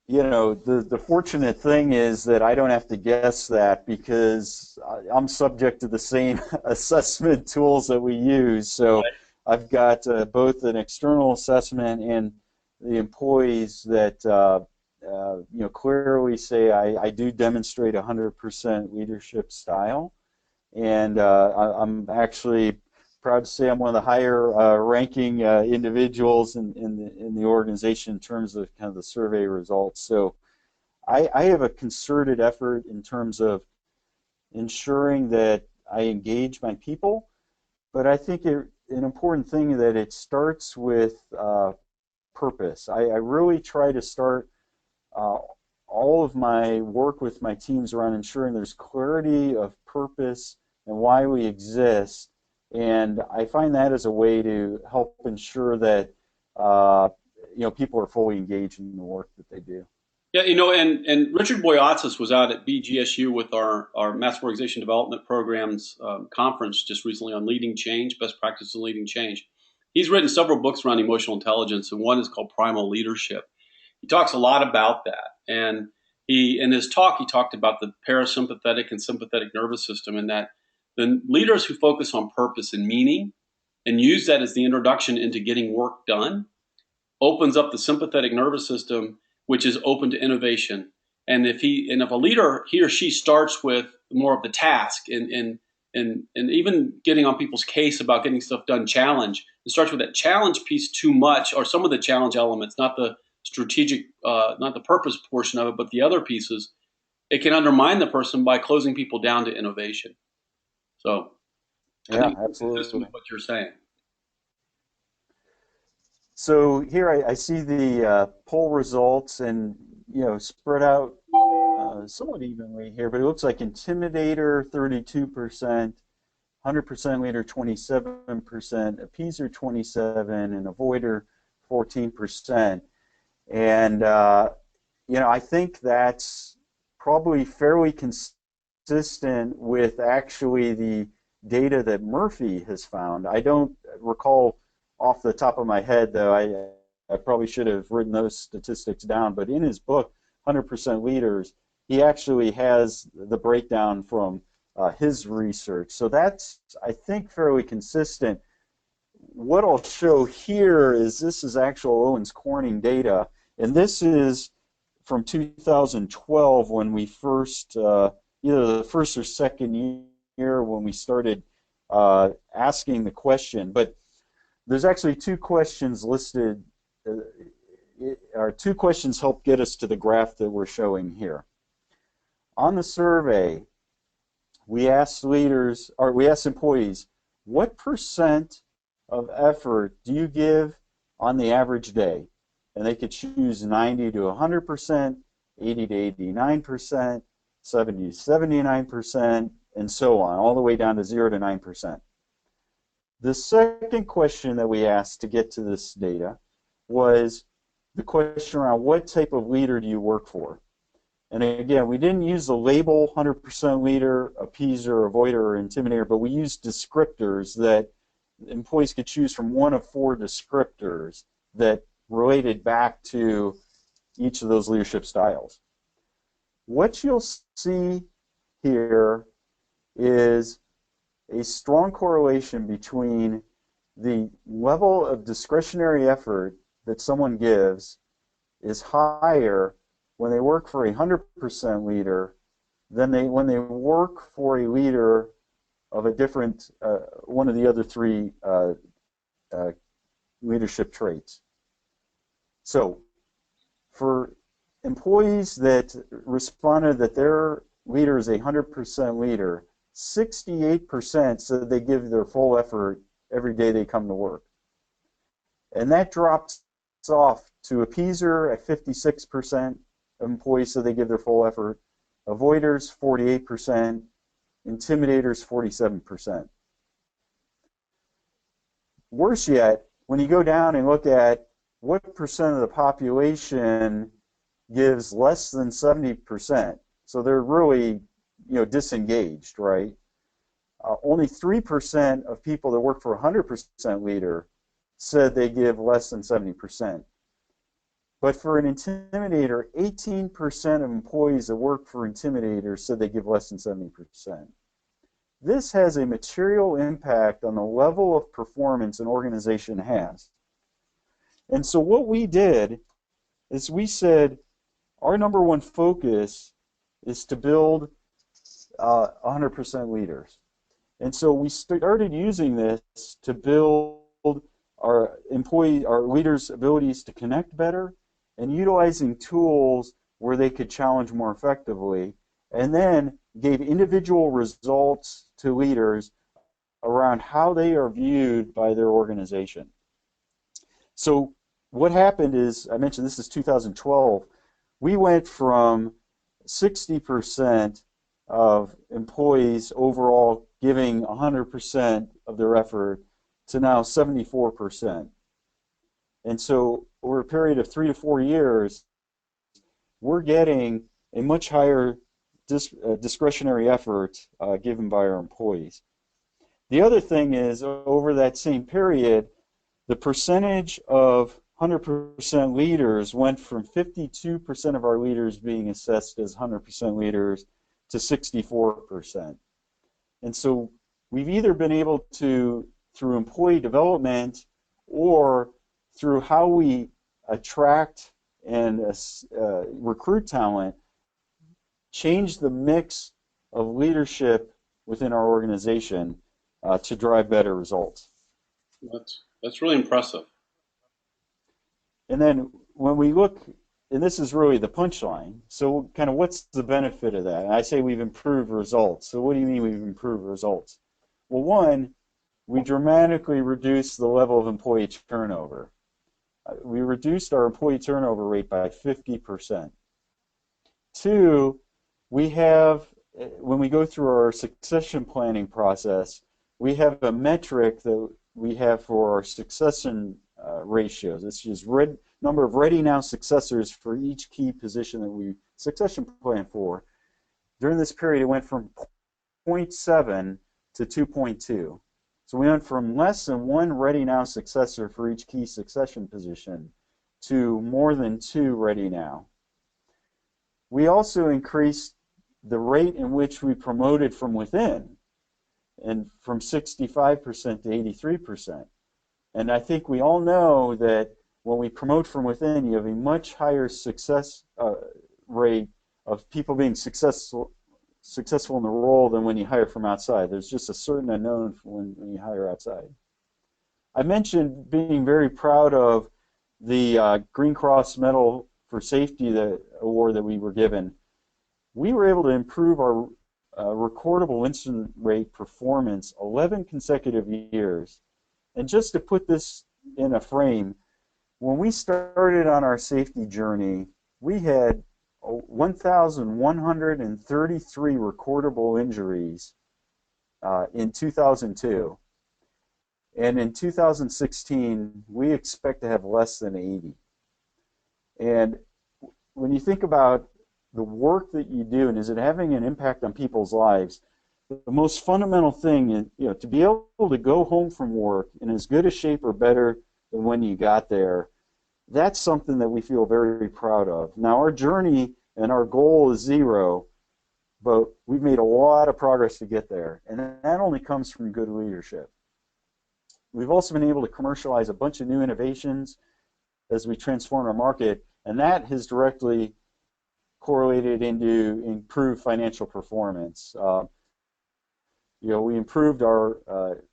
the fortunate thing is that I don't have to guess that, because I'm subject to the same assessment tools that we use. So Right. I've got both an external assessment and the employees that clearly say I do demonstrate 100% leadership style. And I'm actually proud to say I'm one of the higher ranking individuals in the organization in terms of kind of the survey results. So I have a concerted effort in terms of ensuring that I engage my people, but I think an important thing that it starts with purpose. I really try to start all of my work with my teams around ensuring there's clarity of purpose and why we exist. And I find that as a way to help ensure that people are fully engaged in the work that they do. Yeah, and Richard Boyatzis was out at BGSU with our Mass Organization Development Programs conference just recently on leading change, best practices in leading change. He's written several books around emotional intelligence, and one is called Primal Leadership. He talks a lot about that, and in his talk he talked about the parasympathetic and sympathetic nervous system, and that the leaders who focus on purpose and meaning and use that as the introduction into getting work done opens up the sympathetic nervous system, which is open to innovation. And if a leader, he or she, starts with more of the task and even getting on people's case about getting stuff done, challenge, it starts with that challenge piece too much, or some of the challenge elements, not the strategic, not the purpose portion of it, but the other pieces, it can undermine the person by closing people down to innovation. So I Yeah, think it's consistent absolutely. with what you're saying. So here I see the poll results, and spread out somewhat evenly here, but it looks like Intimidator 32%, 100% leader 27%, appeaser 27%, and avoider 14%. And I think that's probably fairly consistent with actually the data that Murphy has found. I don't recall off the top of my head, though. I probably should have written those statistics down. But in his book, 100% Leaders, he actually has the breakdown from his research. So that's, I think, fairly consistent. What I'll show here is this is actual Owens Corning data, and this is from 2012 when we first, either the first or second year when we started asking the question. But there's actually two questions listed, or two questions help get us to the graph that we're showing here. On the survey, we asked employees, what percent of effort do you give on the average day? And they could choose 90 to 100%, 80 to 89%, 70 to 79%, and so on, all the way down to 0 to 9%. The second question that we asked to get to this data was the question around what type of leader do you work for? And again, we didn't use the label 100% leader, appeaser, avoider, or intimidator, but we used descriptors that employees could choose from one of four descriptors that related back to each of those leadership styles. What you'll see here is a strong correlation between the level of discretionary effort that someone gives is higher when they work for a 100% leader than when they work for a leader of a different, one of the other three leadership traits. So for employees that responded that their leader is a 100% leader, 68% said they give their full effort every day they come to work. And that drops off to appeaser at 56% of employees said they give their full effort, avoiders 48%, intimidators 47%. Worse yet, when you go down and look at what percent of the population gives less than 70%, so they're really, disengaged, right? Only 3% of people that work for a 100% leader said they give less than 70%. But for an intimidator, 18% of employees that work for intimidators said they give less than 70%. This has a material impact on the level of performance an organization has. And so what we did is we said our number one focus is to build 100% leaders. And so we started using this to build our leaders' abilities to connect better and utilizing tools where they could challenge more effectively, and then gave individual results to leaders around how they are viewed by their organization. So what happened is, I mentioned this is 2012, we went from 60% of employees overall giving 100% of their effort to now 74%. And so over a period of 3 to 4 years, we're getting a much higher discretionary effort given by our employees. The other thing is, over that same period, the percentage of 100% leaders went from 52% of our leaders being assessed as 100% leaders to 64%. And so we've either been able to, through employee development or through how we attract and recruit talent, change the mix of leadership within our organization to drive better results. That's really impressive. And then when we look, and this is really the punchline, so kind of what's the benefit of that? And I say we've improved results. So what do you mean we've improved results? Well, one, we dramatically reduced the level of employee turnover. We reduced our employee turnover rate by 50%. Two, we have, when we go through our succession planning process, we have a metric that we have for our succession ratios. It's just number of ready now successors for each key position that we succession plan for. During this period, it went from 0.7 to 2.2. So we went from less than one ready now successor for each key succession position to more than 2 ready now. we also increased the rate in which we promoted from within, and from 65% to 83%. And I think we all know that when we promote from within, you have a much higher success rate of people being successful in the role than when you hire from outside. There's just a certain unknown when you hire outside. I mentioned being very proud of the Green Cross Medal for Safety award that we were given. We were able to improve our recordable incident rate performance 11 consecutive years. And just to put this in a frame, when we started on our safety journey, we had 1,133 recordable injuries in 2002. And in 2016, we expect to have less than 80. And when you think about the work that you do and is it having an impact on people's lives, the most fundamental thing is, to be able to go home from work in as good a shape or better than when you got there, that's something that we feel very proud of. Now, our journey and our goal is 0, but we've made a lot of progress to get there, and that only comes from good leadership. We've also been able to commercialize a bunch of new innovations as we transform our market, and that has directly correlated into improved financial performance. We improved our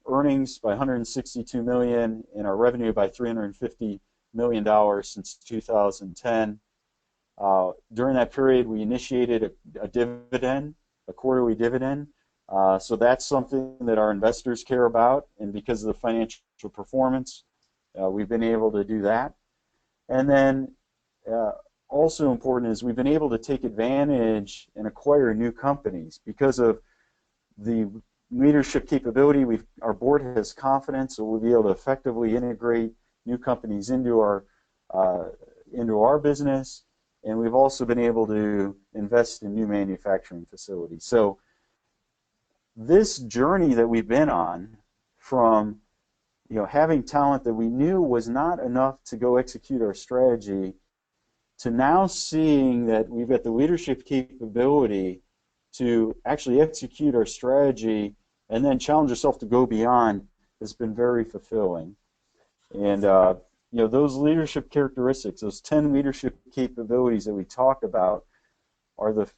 earnings by $162 million and our revenue by $350 million since 2010. During that period, we initiated a dividend, a quarterly dividend. So that's something that our investors care about, and because of the financial performance, we've been able to do that. And then also important is we've been able to take advantage and acquire new companies because of the leadership capability. Our board has confidence that we'll be able to effectively integrate new companies into our business, and we've also been able to invest in new manufacturing facilities. So this journey that we've been on, from having talent that we knew was not enough to go execute our strategy, to now seeing that we've got the leadership capability to actually execute our strategy and then challenge yourself to go beyond, has been very fulfilling. And those leadership characteristics, those 10 leadership capabilities that we talked about, are the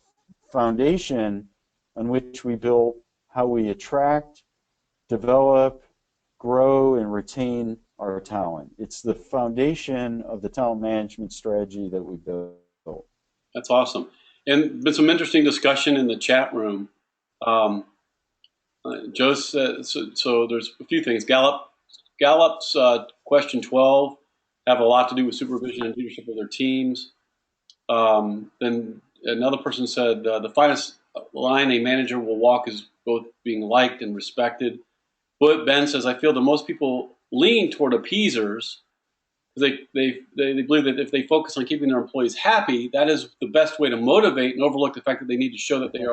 foundation on which we build how we attract, develop, grow, and retain our talent. It's the foundation of the talent management strategy that we built. That's awesome. And been some interesting discussion in the chat room. Joe said, so there's a few things. Gallup's question 12 have a lot to do with supervision and leadership of their teams. Then another person said the finest line a manager will walk is both being liked and respected. But Ben says, I feel that most people lean toward appeasers. They believe that if they focus on keeping their employees happy, that is the best way to motivate and overlook the fact that they need to show that they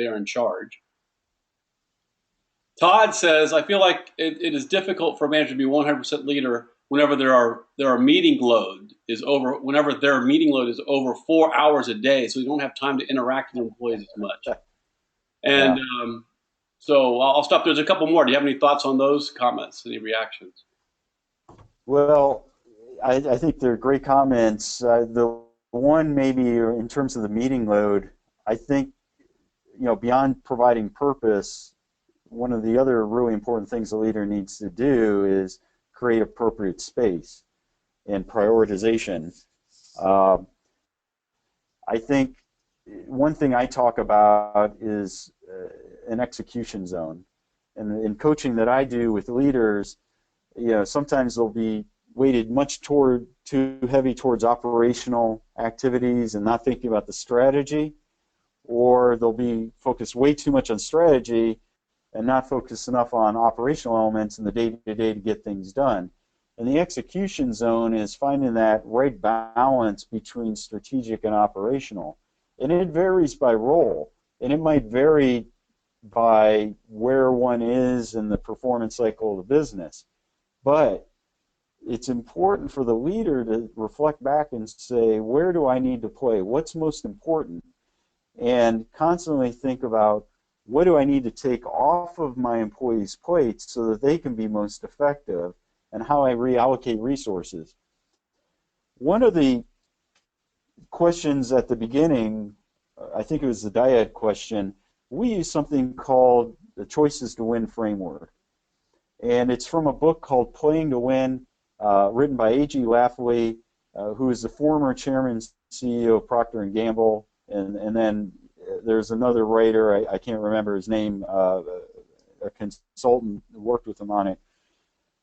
are in charge. Todd says, I feel like it is difficult for a manager to be 100% leader whenever their meeting load is over 4 hours a day, so you don't have time to interact with employees as much. And so I'll stop. There's a couple more. Do you have any thoughts on those comments? Any reactions? Well, I think they're great comments. The one, maybe in terms of the meeting load, I think beyond providing purpose, one of the other really important things a leader needs to do is create appropriate space and prioritization. I think one thing I talk about is an execution zone. And in coaching that I do with leaders, sometimes they'll be weighted much too heavy towards operational activities and not thinking about the strategy, or they'll be focused way too much on strategy and not focused enough on operational elements in the day-to-day to get things done. And the execution zone is finding that right balance between strategic and operational. And it varies by role, and it might vary by where one is in the performance cycle of the business. But it's important for the leader to reflect back and say, where do I need to play? What's most important? and constantly think about what do I need to take off of my employees' plates so that they can be most effective, and how I reallocate resources. One of the questions at the beginning, I think it was the dyad question, we use something called the Choices to Win framework. And it's from a book called Playing to Win, written by A.G. Lafley, who is the former chairman and CEO of Procter & Gamble. And then there's another writer, I can't remember his name, a consultant who worked with him on it.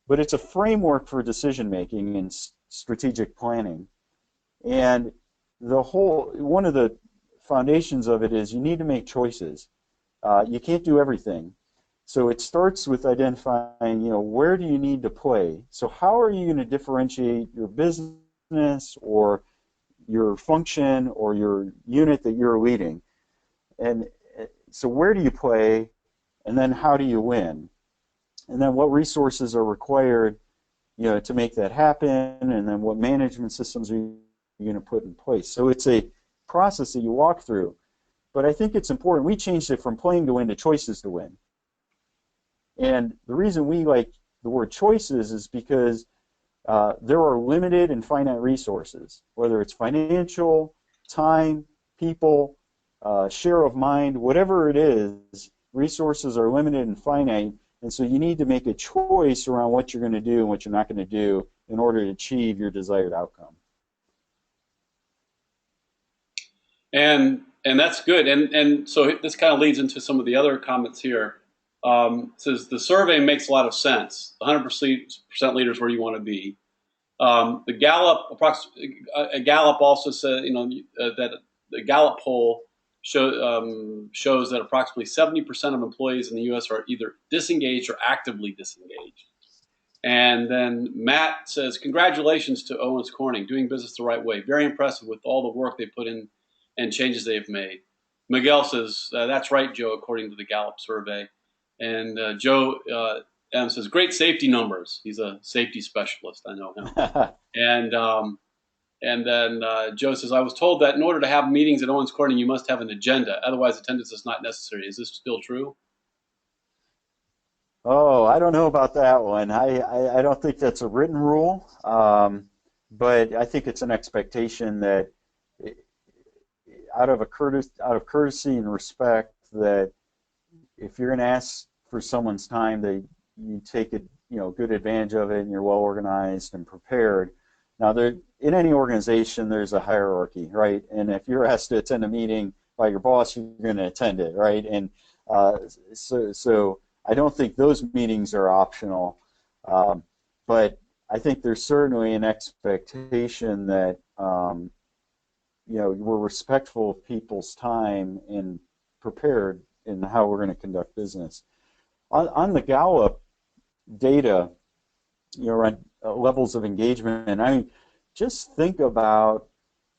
But it's a framework for decision making and strategic planning. And one of the foundations of it is you need to make choices. You can't do everything. So it starts with identifying, where do you need to play? So how are you going to differentiate your business or your function or your unit that you're leading? And so where do you play, and then how do you win? And then what resources are required, to make that happen, and then what management systems are you going to put in place? So it's a process that you walk through. But I think it's important. We changed it from playing to win to choices to win. And the reason we like the word choices is because there are limited and finite resources, whether it's financial, time, people, share of mind, whatever it is, resources are limited and finite. And so you need to make a choice around what you're going to do and what you're not going to do in order to achieve your desired outcome. And that's good. And so this kind of leads into some of the other comments here. It says the survey makes a lot of sense. 100% leaders where you want to be. The Gallup also said, that the Gallup poll shows that approximately 70% of employees in the U.S. are either disengaged or actively disengaged. And then Matt says, congratulations to Owens Corning, doing business the right way. Very impressive with all the work they put in and changes they've made. Miguel says, that's right, Joe, according to the Gallup survey. And Joe M says, great safety numbers. He's a safety specialist. I know him. And then Joe says, I was told that in order to have meetings at Owens Corning, you must have an agenda. Otherwise, attendance is not necessary. Is this still true? Oh, I don't know about that one. I don't think that's a written rule, but I think it's an expectation that out of courtesy and respect, that if you're going to ask for someone's time, that you take it, good advantage of it, and you're well organized and prepared. Now, in any organization, there's a hierarchy, right? And if you're asked to attend a meeting by your boss, you're going to attend it, right? And so I don't think those meetings are optional, but I think there's certainly an expectation that we're respectful of people's time and prepared in how we're going to conduct business. On the Gallup data, around levels of engagement, and I mean, just think about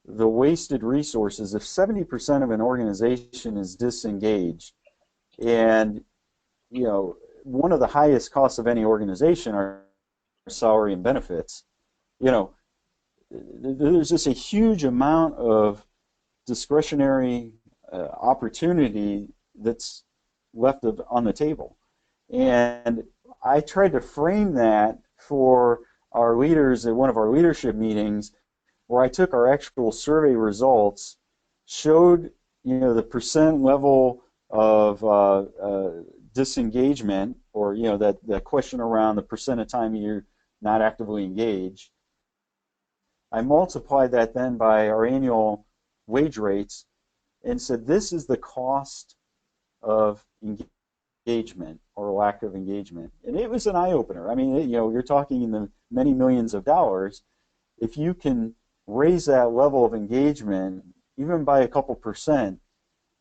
the wasted resources. If 70% of an organization is disengaged, and one of the highest costs of any organization are salary and benefits, there's just a huge amount of discretionary opportunity that's left on the table. And I tried to frame that for our leaders at one of our leadership meetings, where I took our actual survey results, showed the percent level of disengagement, or that question around the percent of time you're not actively engaged. I multiplied that then by our annual wage rates and said, this is the cost of engagement or lack of engagement. And it was an eye-opener. I mean, you're talking in the many millions of dollars. If you can raise that level of engagement, even by a couple percent,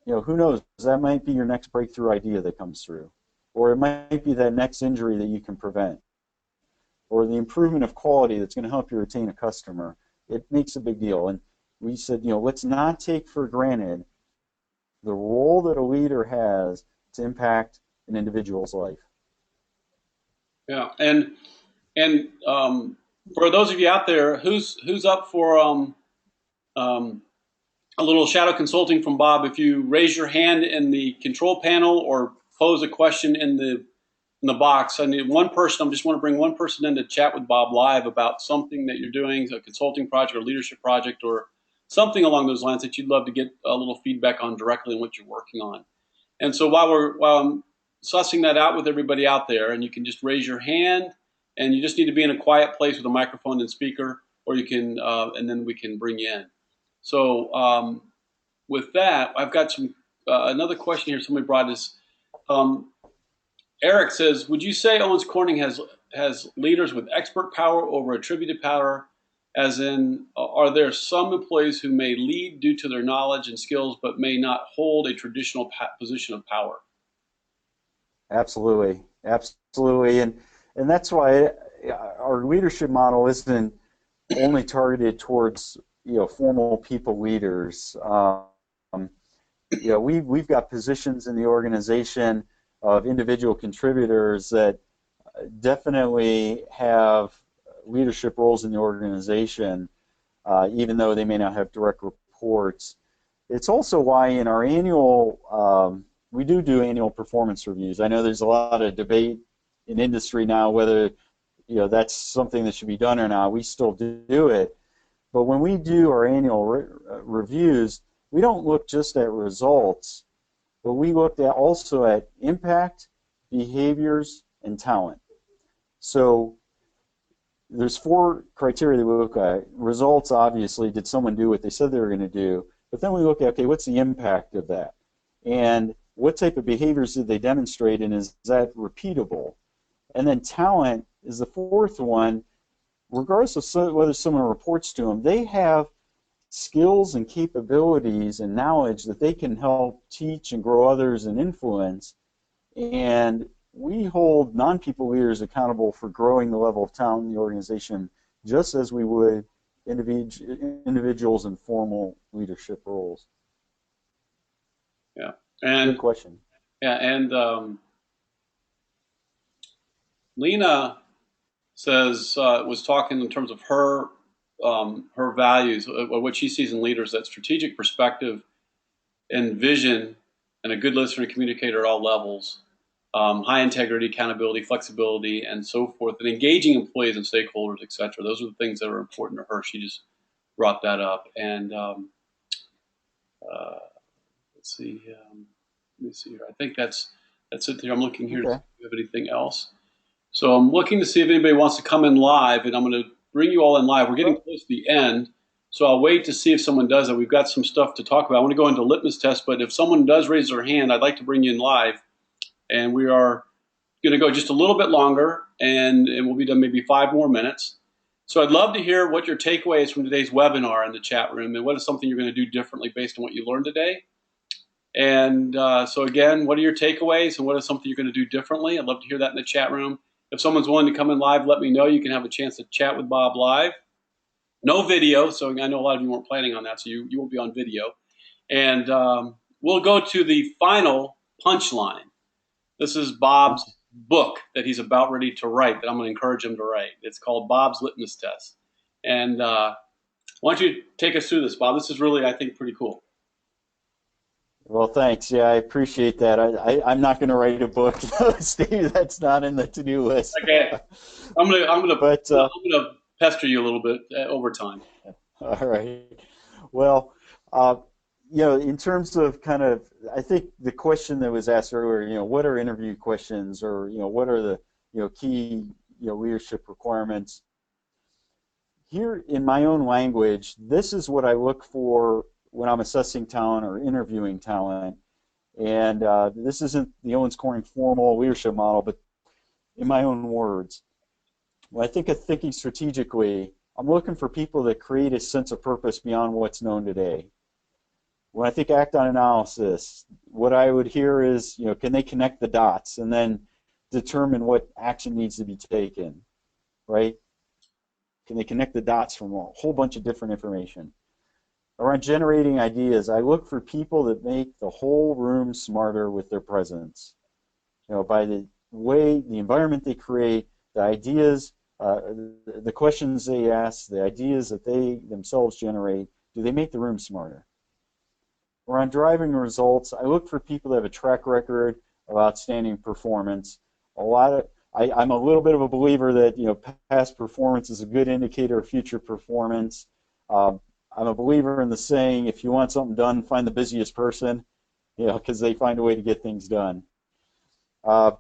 who knows? That might be your next breakthrough idea that comes through. Or it might be that next injury that you can prevent. Or the improvement of quality that's going to help you retain a customer. It makes a big deal. And we said, let's not take for granted the role that a leader has to impact an individual's life. Yeah, and for those of you out there, who's up for a little shadow consulting from Bob. If you raise your hand in the control panel or pose a question in the box, I need one person. I just want to bring one person in to chat with Bob live about something that you're doing, a consulting project or leadership project or something along those lines that you'd love to get a little feedback on directly on what you're working on. And so while I'm sussing that out with everybody out there, and you can just raise your hand, and you just need to be in a quiet place with a microphone and speaker, or you can, and then we can bring you in. So with that, I've got some another question here. Somebody brought this. Um, Eric says, would you say Owens Corning has leaders with expert power over attributed power? As in, are there some employees who may lead due to their knowledge and skills, but may not hold a traditional position of power? Absolutely, absolutely, and that's why our leadership model isn't only targeted towards formal people leaders. We've got positions in the organization of individual contributors that definitely have leadership roles in the organization, even though they may not have direct reports. It's also why in our annual, we do annual performance reviews. I know there's a lot of debate in industry now whether that's something that should be done or not. We still do it. But when we do our annual reviews, we don't look just at results, but we look also at impact, behaviors, and talent. So there's 4 criteria that we look at. Results, obviously, did someone do what they said they were going to do? But then we look at, okay, what's the impact of that? And what type of behaviors did they demonstrate, and is that repeatable? And then talent is the 4th one. Regardless of whether someone reports to them, they have skills and capabilities and knowledge that they can help teach and grow others and influence. And we hold non-people leaders accountable for growing the level of talent in the organization just as we would individuals in formal leadership roles. Yeah, and good question. Yeah, and Lena says was talking in terms of her values, what she sees in leaders, that strategic perspective and vision, and a good listener and communicator at all levels, high integrity, accountability, flexibility, and so forth, and engaging employees and stakeholders, etc. Those are the things that are important to her. She just brought that up. And let's see. Let me see here. I think that's it there. I'm looking here to see if you have anything else. So I'm looking to see if anybody wants to come in live, and I'm going to bring you all in live. We're getting close to the end, so I'll wait to see if someone does it. We've got some stuff to talk about. I want to go into litmus test, but if someone does raise their hand, I'd like to bring you in live, and we are going to go just a little bit longer, and we'll be done maybe 5 more minutes. So I'd love to hear what your takeaway is from today's webinar in the chat room, and what is something you're going to do differently based on what you learned today. And so again, what are your takeaways, and what is something you're going to do differently? I'd love to hear that in the chat room. If someone's willing to come in live, let me know. You can have a chance to chat with Bob live. No video, so I know a lot of you weren't planning on that, so you won't be on video. And we'll go to the final punchline. This is Bob's book that he's about ready to write, that I'm going to encourage him to write. It's called Bob's Litmus Test. And why don't you take us through this, Bob? This is really, I think, pretty cool. Well, thanks. Yeah, I appreciate that. I'm not going to write a book, Steve. That's not in the to-do list. Okay, I'm gonna pester you a little bit over time. All right. Well, in terms of I think the question that was asked earlier, what are interview questions, or what are the key leadership requirements? Here, in my own language, this is what I look for when I'm assessing talent or interviewing talent. And this isn't the Owens Corning formal leadership model, but in my own words. When I think of thinking strategically, I'm looking for people that create a sense of purpose beyond what's known today. When I think act on analysis, what I would hear is, can they connect the dots and then determine what action needs to be taken, right? Can they connect the dots from a whole bunch of different information? Around generating ideas, I look for people that make the whole room smarter with their presence. By the way, the environment they create, the ideas, the questions they ask, the ideas that they themselves generate, do they make the room smarter? or on driving results, I look for people that have a track record of outstanding performance. I'm a little bit of a believer that past performance is a good indicator of future performance. I'm a believer in the saying, if you want something done, find the busiest person, because they find a way to get things done. Uh,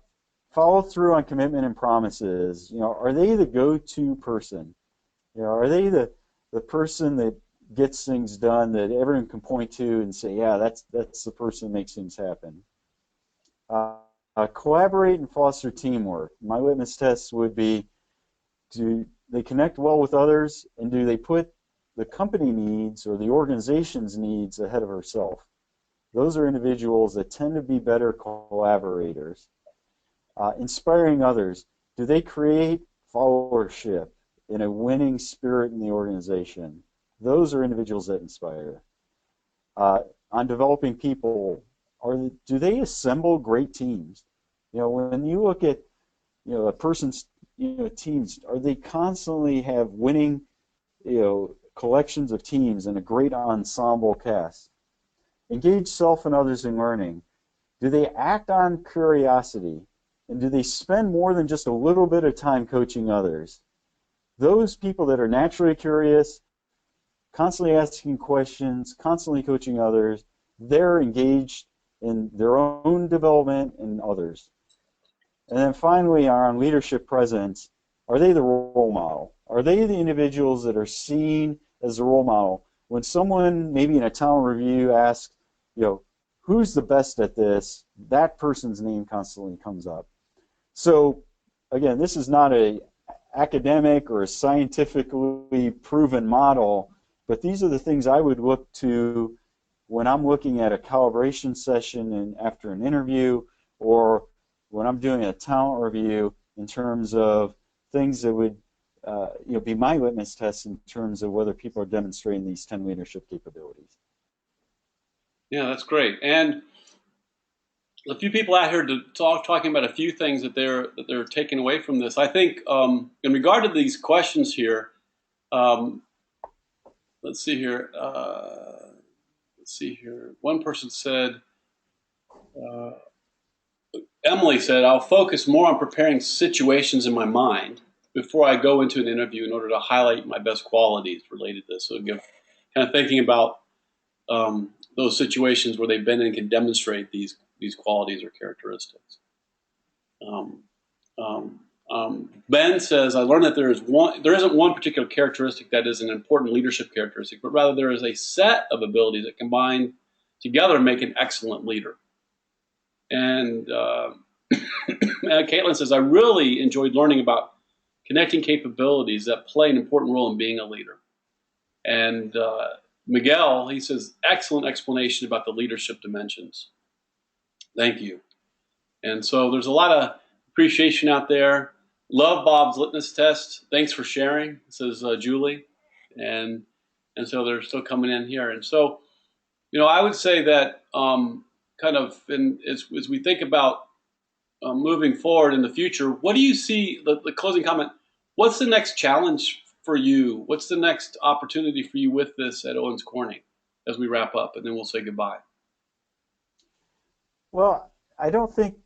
Follow through on commitment and promises. Are they the go-to person? Are they the person that gets things done that everyone can point to and say, yeah, that's the person that makes things happen? Collaborate and foster teamwork. My litmus test would be, do they connect well with others, and do they put the company needs or the organization's needs ahead of herself? Those are individuals that tend to be better collaborators. Inspiring others. Do they create followership in a winning spirit in the organization? Those are individuals that inspire. On developing people, do they assemble great teams? When you look at a person's teams, are they constantly have winning collections of teams and a great ensemble cast? Engage self and others in learning. Do they act on curiosity? And do they spend more than just a little bit of time coaching others? Those people that are naturally curious, constantly asking questions, constantly coaching others, they're engaged in their own development and others. And then finally, on leadership presence, are they the role model? Are they the individuals that are seen as the role model? When someone, maybe in a talent review, asks, who's the best at this, that person's name constantly comes up. So, again, this is not an academic or a scientifically proven model, but these are the things I would look to when I'm looking at a calibration session and after an interview, or when I'm doing a talent review, in terms of things that would be my litmus test in terms of whether people are demonstrating these 10 leadership capabilities. Yeah, that's great. And a few people out here talking about a few things that they're taking away from this. I think in regard to these questions here, let's see here. One person said, Emily said, I'll focus more on preparing situations in my mind before I go into an interview in order to highlight my best qualities related to this. So again, kind of thinking about those situations where they've been in and can demonstrate these qualities or characteristics. Ben says, I learned that there isn't one particular characteristic that is an important leadership characteristic, but rather there is a set of abilities that combine together make an excellent leader. And Caitlin says, I really enjoyed learning about connecting capabilities that play an important role in being a leader. And Miguel, he says, excellent explanation about the leadership dimensions. Thank you. And so there's a lot of appreciation out there. Love Bob's litmus test. Thanks for sharing, says Julie. And so they're still coming in here. And so, I would say that as we think about moving forward in the future, what do you see, the closing comment, what's the next challenge for you? What's the next opportunity for you with this at Owens Corning as we wrap up, and then we'll say goodbye? Well, I don't think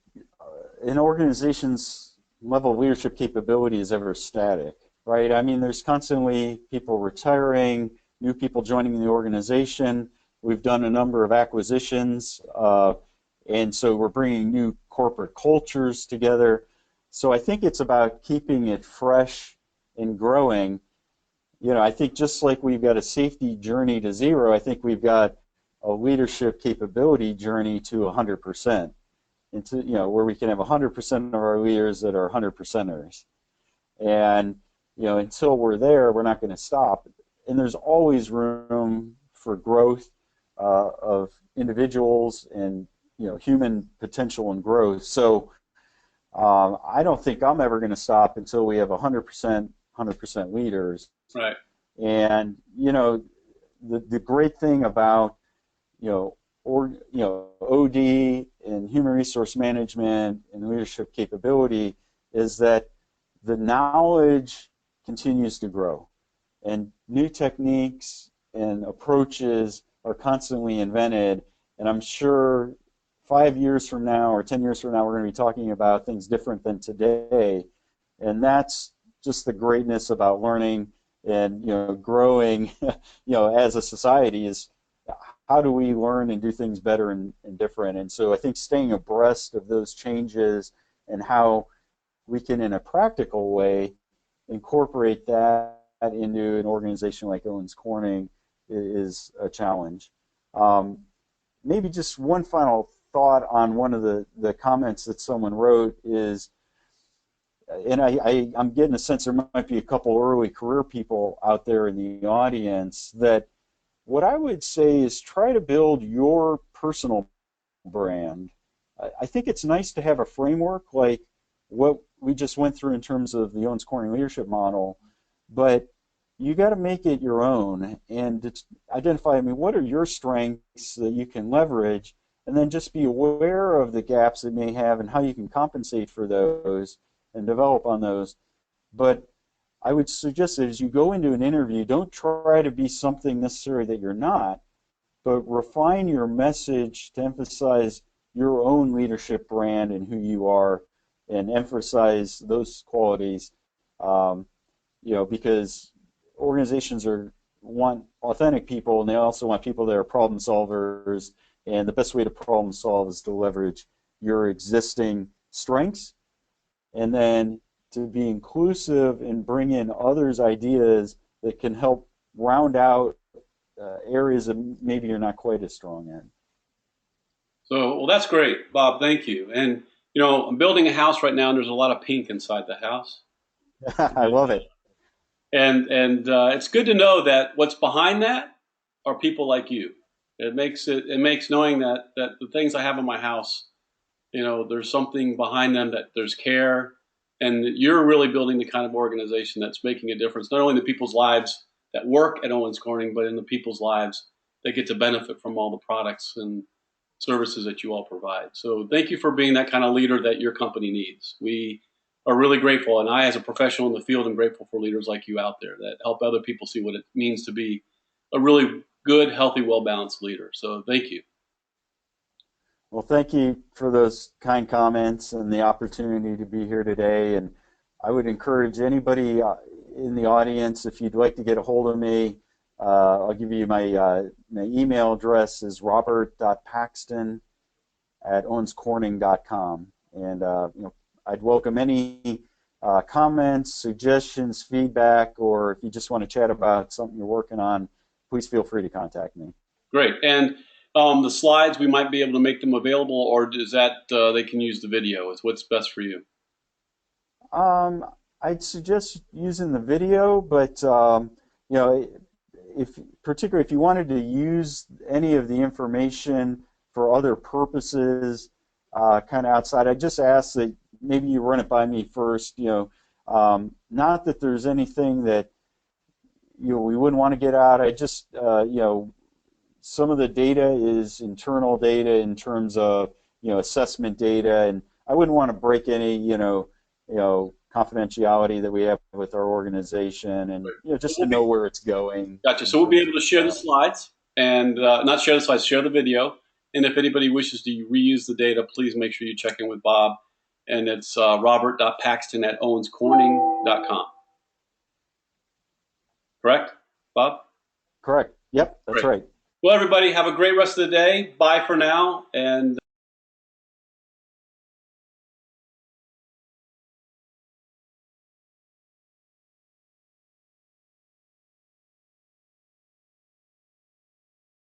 an organization's level of leadership capability is ever static, right? I mean, there's constantly people retiring, new people joining the organization. We've done a number of acquisitions, and so we're bringing new corporate cultures together. So I think it's about keeping it fresh and growing. I think just like we've got a safety journey to zero, I think we've got a leadership capability journey to 100%. Into where we can have 100% of our leaders that are 100%ers, and until we're there, we're not going to stop. And there's always room for growth of individuals and human potential and growth. So I don't think I'm ever going to stop until we have 100% leaders. Right. And the great thing about OD and human resource management and leadership capability is that the knowledge continues to grow, and new techniques and approaches are constantly invented, and I'm sure 5 years from now or 10 years from now, we're going to be talking about things different than today. And that's just the greatness about learning and growing as a society is how do we learn and do things better and different. And so I think staying abreast of those changes and how we can in a practical way incorporate that into an organization like Owens Corning is a challenge. um, Maybe just one final thought on one of the comments that someone wrote is, and I'm getting a sense there might be a couple early career people out there in the audience, that what I would say is try to build your personal brand. I think it's nice to have a framework like what we just went through in terms of the Owens Corning leadership model, but you got to make it your own and identify, I mean, what are your strengths that you can leverage, and then just be aware of the gaps it may have and how you can compensate for those and develop on those. But I would suggest that as you go into an interview, don't try to be something necessarily that you're not, but refine your message to emphasize your own leadership brand and who you are, and emphasize those qualities. Um, because organizations want authentic people, and they also want people that are problem solvers. And the best way to problem solve is to leverage your existing strengths, and then to be inclusive and bring in others' ideas that can help round out areas that maybe you're not quite as strong in. So, well, that's great, Bob. Thank you. And I'm building a house right now, and there's a lot of pink inside the house. I love it. And it's good to know that what's behind that are people like you. It makes knowing that the things I have in my house, there's something behind them, that there's care, and that you're really building the kind of organization that's making a difference, not only in the people's lives that work at Owens Corning, but in the people's lives that get to benefit from all the products and services that you all provide. So thank you for being that kind of leader that your company needs. We are really grateful, and I, as a professional in the field, am grateful for leaders like you out there that help other people see what it means to be a really good, healthy, well-balanced leader. So thank you. Well, thank you for those kind comments and the opportunity to be here today. And I would encourage anybody in the audience, if you'd like to get a hold of me, I'll give you my email address is robert.paxton@owenscorning.com. And I'd welcome any comments, suggestions, feedback, or if you just want to chat about something you're working on, please feel free to contact me. Great. And the slides, we might be able to make them available, or is that they can use the video? Is what's best for you? Um, I'd suggest using the video, but you know, if particularly if you wanted to use any of the information for other purposes, kind of outside, I just ask that maybe you run it by me first. Not that there's anything that we wouldn't want to get out. I just some of the data is internal data in terms of assessment data, and I wouldn't want to break any confidentiality that we have with our organization, and just to know where it's going Gotcha. in So we'll be terms able of to share the slides, and not share the slides, share the video. And if anybody wishes to reuse the data, please make sure you check in with Bob. And it's robert.paxton@owenscorning.com. Correct, Bob? correct. Yep, that's Great. right. Well, everybody, have a great rest of the day. Bye for now. And